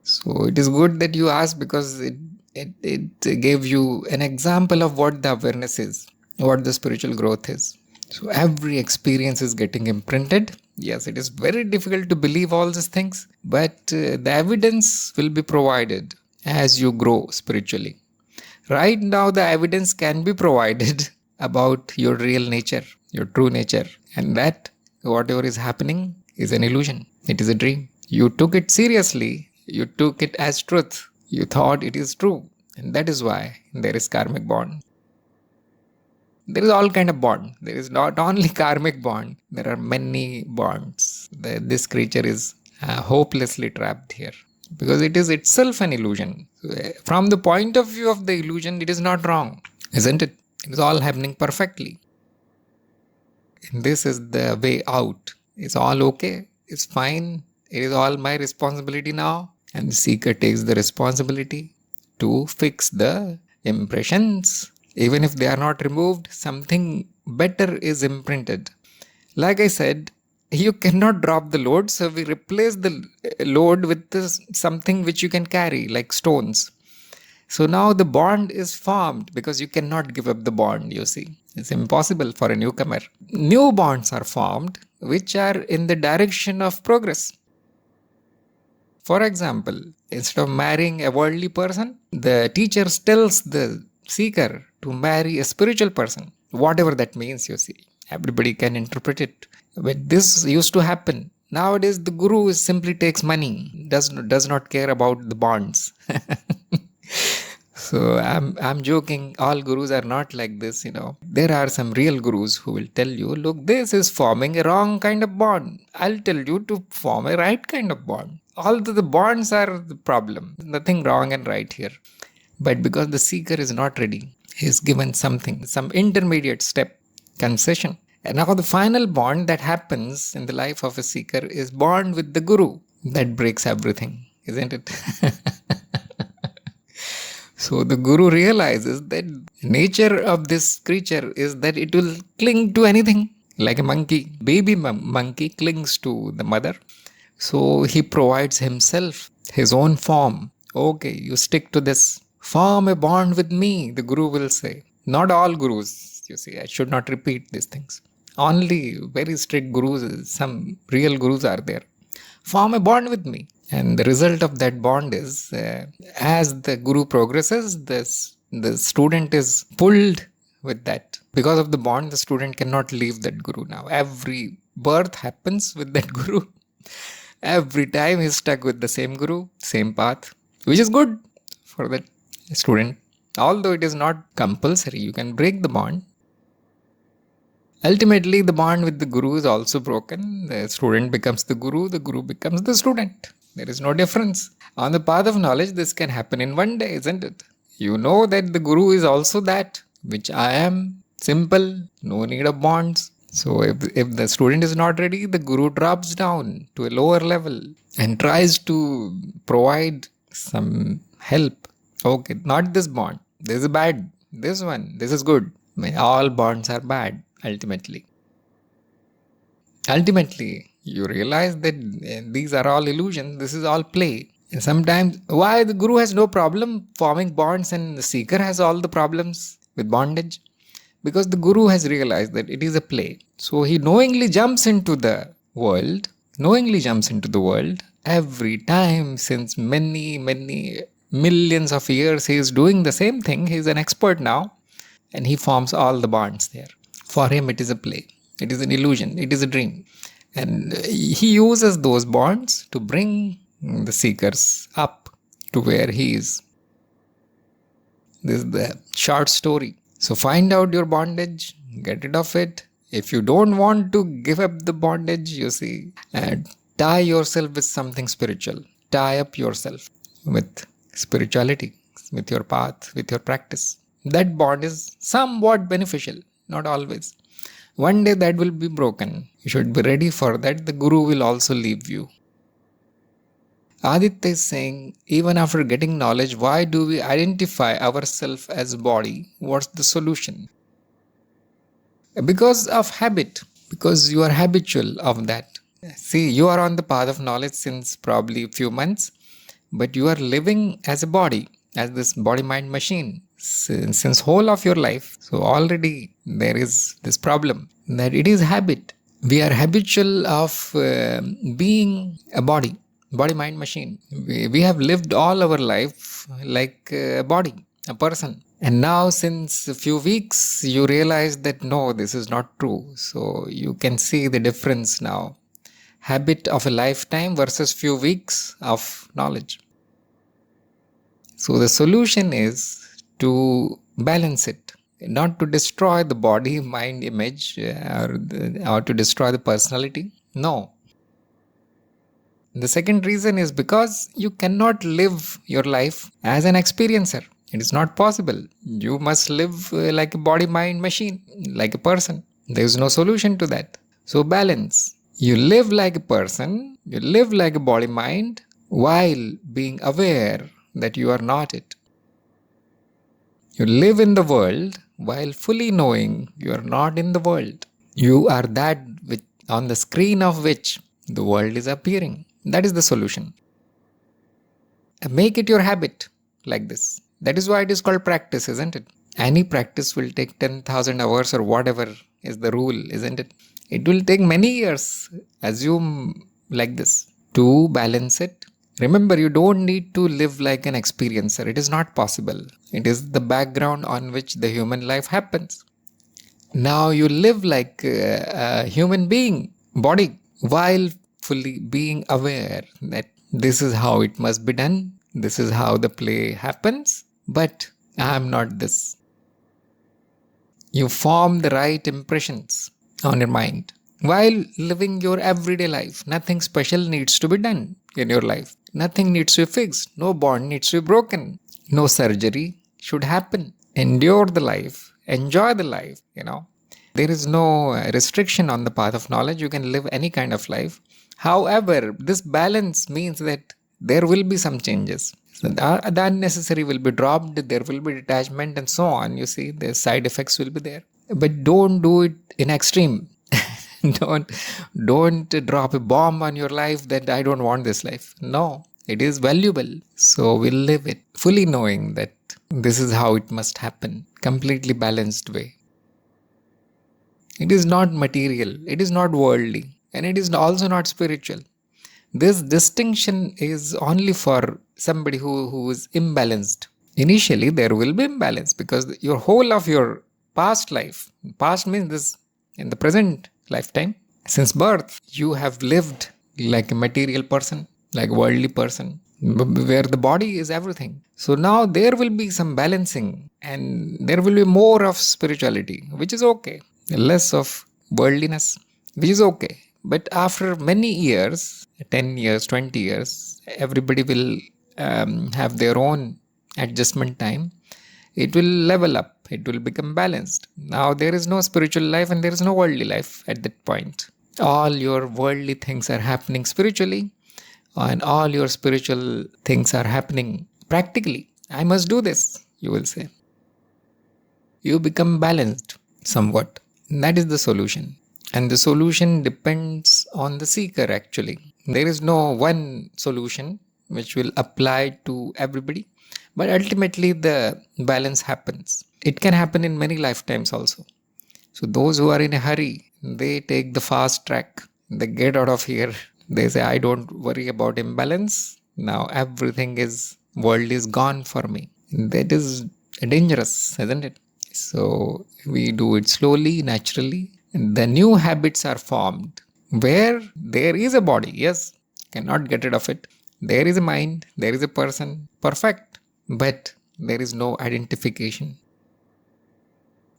So it is good that you asked because it gave you an example of what the awareness is, what the spiritual growth is. So every experience is getting imprinted. Yes, it is very difficult to believe all these things, but the evidence will be provided as you grow spiritually. Right now, the evidence can be provided about your real nature, your true nature, and that whatever is happening is an illusion. It is a dream. You took it seriously. You took it as truth. You thought it is true. And that is why there is karmic bond. There is all kind of bond. There is not only karmic bond. There are many bonds. This creature is hopelessly trapped here. Because it is itself an illusion. From the point of view of the illusion, it is not wrong. Isn't it? It is all happening perfectly. And this is the way out. It's all okay. It's fine. It is all my responsibility now. And the seeker takes the responsibility to fix the impressions. Even if they are not removed, something better is imprinted. Like I said, you cannot drop the load, so we replace the load with something which you can carry, like stones. So now the bond is formed because you cannot give up the bond, you see. It's impossible for a newcomer. New bonds are formed which are in the direction of progress. For example, instead of marrying a worldly person, the teacher tells the seeker to marry a spiritual person. Whatever that means, you see. Everybody can interpret it. But this used to happen. Nowadays, the guru simply takes money, does not care about the bonds. So I'm joking. All gurus are not like this, There are some real gurus who will tell you, look, this is forming a wrong kind of bond. I'll tell you to form a right kind of bond. Although the bonds are the problem. Nothing wrong and right here. But because the seeker is not ready, he is given something, some intermediate step, concession. And now the final bond that happens in the life of a seeker is bond with the guru. That breaks everything, isn't it? So the guru realizes that nature of this creature is that it will cling to anything. Like a monkey, baby monkey clings to the mother. So he provides himself, his own form. Okay, you stick to this. Form a bond with me, the guru will say. Not all gurus, you see, I should not repeat these things. Only very strict gurus, some real gurus are there. Form a bond with me. And the result of that bond is, as the guru progresses, the student is pulled with that. Because of the bond, the student cannot leave that guru now. Every birth happens with that guru. Every time he's stuck with the same guru, same path, which is good for that student. Although it is not compulsory, you can break the bond. Ultimately, the bond with the guru is also broken. The student becomes the guru becomes the student. There is no difference. On the path of knowledge, this can happen in one day, isn't it? You know that the guru is also that, which I am, simple, no need of bonds. So if the student is not ready, the guru drops down to a lower level and tries to provide some help. Okay, not this bond. This is bad. This one, this is good. All bonds are bad, ultimately. Ultimately, you realize that these are all illusions. This is all play. And sometimes, why the guru has no problem forming bonds and the seeker has all the problems with bondage? Because the guru has realized that it is a play. So he knowingly jumps into the world. Every time since many millions of years, he is doing the same thing. He is an expert now. And he forms all the bonds there. For him, it is a play. It is an illusion. It is a dream. And he uses those bonds to bring the seekers up to where he is. This is the short story. So find out your bondage, get rid of it. If you don't want to give up the bondage, you see, tie yourself with something spiritual. Tie up yourself with spirituality, with your path, with your practice. That bond is somewhat beneficial, not always. One day that will be broken. You should be ready for that. The guru will also leave you. Advaita is saying, even after getting knowledge, why do we identify ourselves as body? What's the solution? Because of habit. Because you are habitual of that. See, you are on the path of knowledge since probably a few months, but you are living as a body, as this body-mind machine since whole of your life. So already there is this problem that it is habit. We are habitual of being a body-mind machine. We have lived all our life like a body. a person. And now since a few weeks, you realize that no, this is not true. So you can see the difference now. Habit of a lifetime versus few weeks of knowledge. So the solution is to balance it, not to destroy the body, mind, image, or to destroy the personality. No. The second reason is because you cannot live your life as an experiencer. It is not possible. You must live like a body, mind, machine, like a person. There is no solution to that. So balance. You live like a person, you live like a body, mind, while being aware that you are not it. You live in the world while fully knowing you are not in the world. You are that which, on the screen of which the world is appearing. That is the solution. Make it your habit like this. That is why it is called practice, isn't it? Any practice will take 10,000 hours or whatever is the rule, isn't it? It will take many years, assume like this, to balance it. Remember, you don't need to live like an experiencer. It is not possible. It is the background on which the human life happens. Now you live like a human being, body, while fully being aware that this is how it must be done. This is how the play happens. But I am not this. You form the right impressions on your mind while living your everyday life. Nothing special needs to be done in your life. Nothing needs to be fixed. No bond needs to be broken. No surgery should happen. Endure the life. Enjoy the life, There is no restriction on the path of knowledge. You can live any kind of life. However, this balance means that there will be some changes. So the unnecessary will be dropped, there will be detachment and so on. You see, the side effects will be there. But don't do it in extreme. don't drop a bomb on your life that I don't want this life. No, it is valuable. So we'll live it fully knowing that this is how it must happen. Completely balanced way. It is not material, it is not worldly, and it is also not spiritual. This distinction is only for somebody who is imbalanced. Initially, there will be imbalance because your whole of your past life, past means this in the present lifetime, since birth, you have lived like a material person, like a worldly person, where the body is everything. So now there will be some balancing and there will be more of spirituality, which is okay. Less of worldliness, which is okay. But after many years, 10 years, 20 years, everybody will have their own adjustment time. It will level up. It will become balanced. Now there is no spiritual life and there is no worldly life at that point. All your worldly things are happening spiritually and all your spiritual things are happening practically. I must do this, you will say. You become balanced somewhat. That is the solution. And the solution depends on the seeker actually. There is no one solution which will apply to everybody. But ultimately the balance happens. It can happen in many lifetimes also. So those who are in a hurry, they take the fast track. They get out of here. They say, I don't worry about imbalance. Now everything world is gone for me. That is dangerous, isn't it? So we do it slowly, naturally. The new habits are formed where there is a body. Yes, cannot get rid of it. There is a mind, there is a person. Perfect. But there is no identification.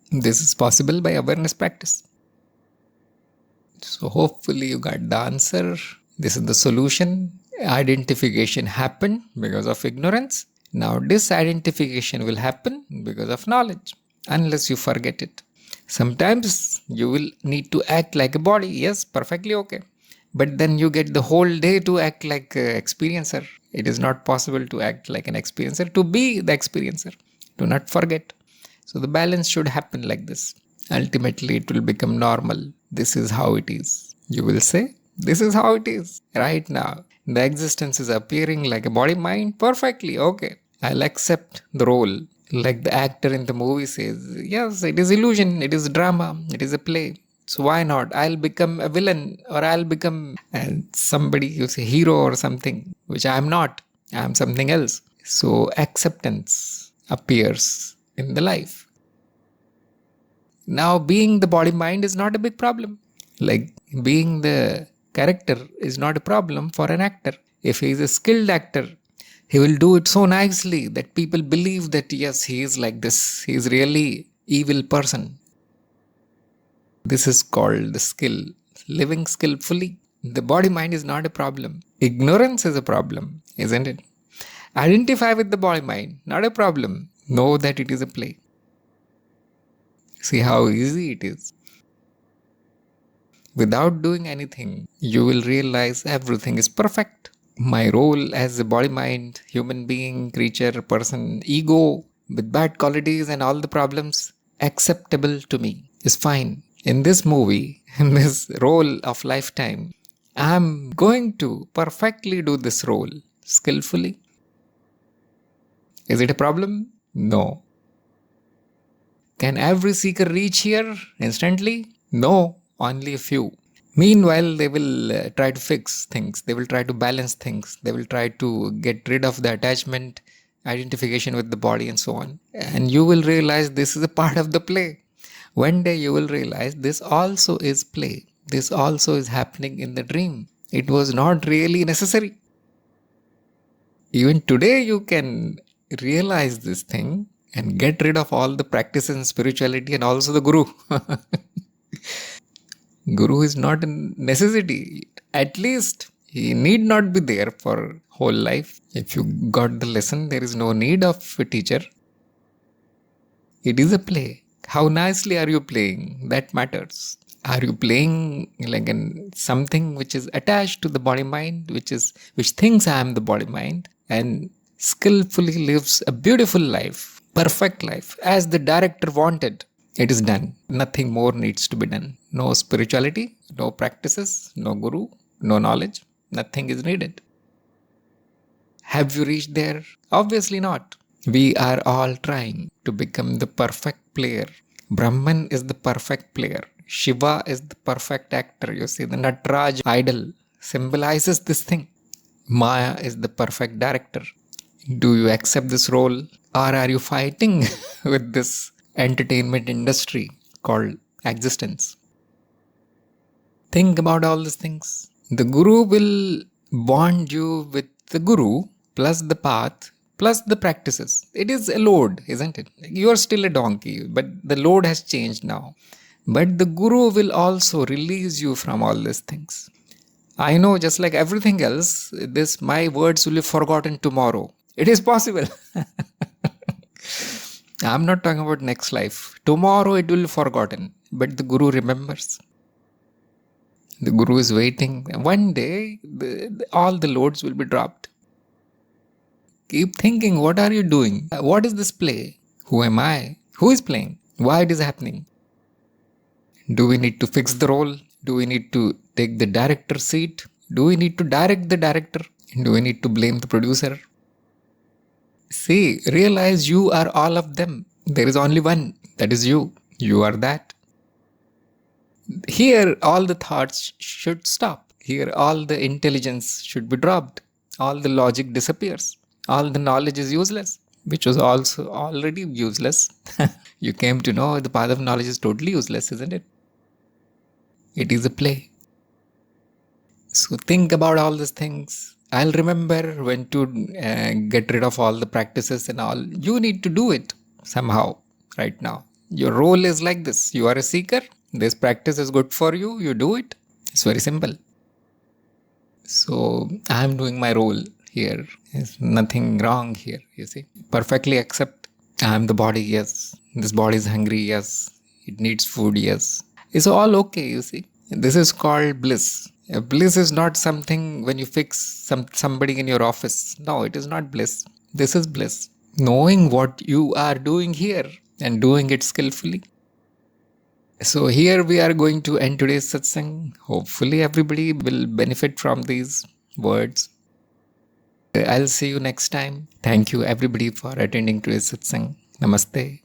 This is possible by awareness practice. So hopefully you got the answer. This is the solution. Identification happened because of ignorance. Now disidentification will happen because of knowledge. Unless you forget it. Sometimes you will need to act like a body. Yes, perfectly okay. But then you get the whole day to act like an experiencer. It is not possible to act like an experiencer, to be the experiencer. Do not forget. So the balance should happen like this. Ultimately, it will become normal. This is how it is. You will say, this is how it is right now. The existence is appearing like a body mind perfectly. Okay, I'll accept the role. Like the actor in the movie says, yes, it is illusion, it is drama, it is a play. So why not? I'll become a villain or I'll become somebody who's a hero or something, which I am not. I am something else. So acceptance appears in the life. Now, being the body mind is not a big problem. Like being the character is not a problem for an actor. If he is a skilled actor, he will do it so nicely that people believe that yes, he is like this. He is really evil person. This is called the skill. Living skillfully. The body mind is not a problem. Ignorance is a problem, isn't it? Identify with the body mind, not a problem. Know that it is a play. See how easy it is. Without doing anything, you will realize everything is perfect. My role as a body mind, human being, creature, person, ego with bad qualities and all the problems acceptable to me is fine. In this movie, in this role of lifetime, I'm going to perfectly do this role skillfully. Is it a problem? No. Can every seeker reach here instantly? No, only a few. Meanwhile, they will try to fix things. They will try to balance things. They will try to get rid of the attachment, identification with the body and so on. And you will realize this is a part of the play. One day you will realize this also is play. This also is happening in the dream. It was not really necessary. Even today you can realize this thing and get rid of all the practices in spirituality and also the guru. Guru is not a necessity. At least he need not be there for whole life. If you got the lesson, there is no need of a teacher. It is a play. How nicely are you playing? That matters. Are you playing like something which is attached to the body mind, which thinks I am the body mind and skillfully lives a beautiful life, perfect life, as the director wanted? It is done. Nothing more needs to be done. No spirituality, no practices, no guru, no knowledge. Nothing is needed. Have you reached there? Obviously not. We are all trying to become the perfect player. Brahman is the perfect player. Shiva is the perfect actor. You see, the Nataraj idol symbolizes this thing. Maya is the perfect director. Do you accept this role, or are you fighting with this entertainment industry called existence? Think about all these things. The guru will bond you with the guru plus the path plus the practices. It is a load, isn't it? You are still a donkey, but the load has changed now. But the guru will also release you from all these things. I know, just like everything else, my words will be forgotten tomorrow. It is possible. I'm not talking about next life. Tomorrow it will be forgotten, but the guru remembers. The guru is waiting. One day, all the loads will be dropped. Keep thinking, what are you doing? What is this play? Who am I? Who is playing? Why it is happening? Do we need to fix the role? Do we need to take the director seat? Do we need to direct the director? Do we need to blame the producer? See, realize you are all of them. There is only one. That is you. You are that. Here, all the thoughts should stop. Here, all the intelligence should be dropped. All the logic disappears. All the knowledge is useless, which was also already useless. You came to know the path of knowledge is totally useless, isn't it? It is a play. So think about all these things. I'll remember when to get rid of all the practices and all. You need to do it somehow right now. Your role is like this. You are a seeker. This practice is good for you. You do it. It's very simple. So I'm doing my role here. There's nothing wrong here, you see. Perfectly accept. I'm the body, yes. This body is hungry, yes. It needs food, yes. It's all okay, you see. This is called bliss. Bliss is not something when you fix somebody in your office. No, it is not bliss. This is bliss. Knowing what you are doing here and doing it skillfully. So here we are going to end today's satsang. Hopefully everybody will benefit from these words. I'll see you next time. Thank you everybody for attending today's satsang. Namaste.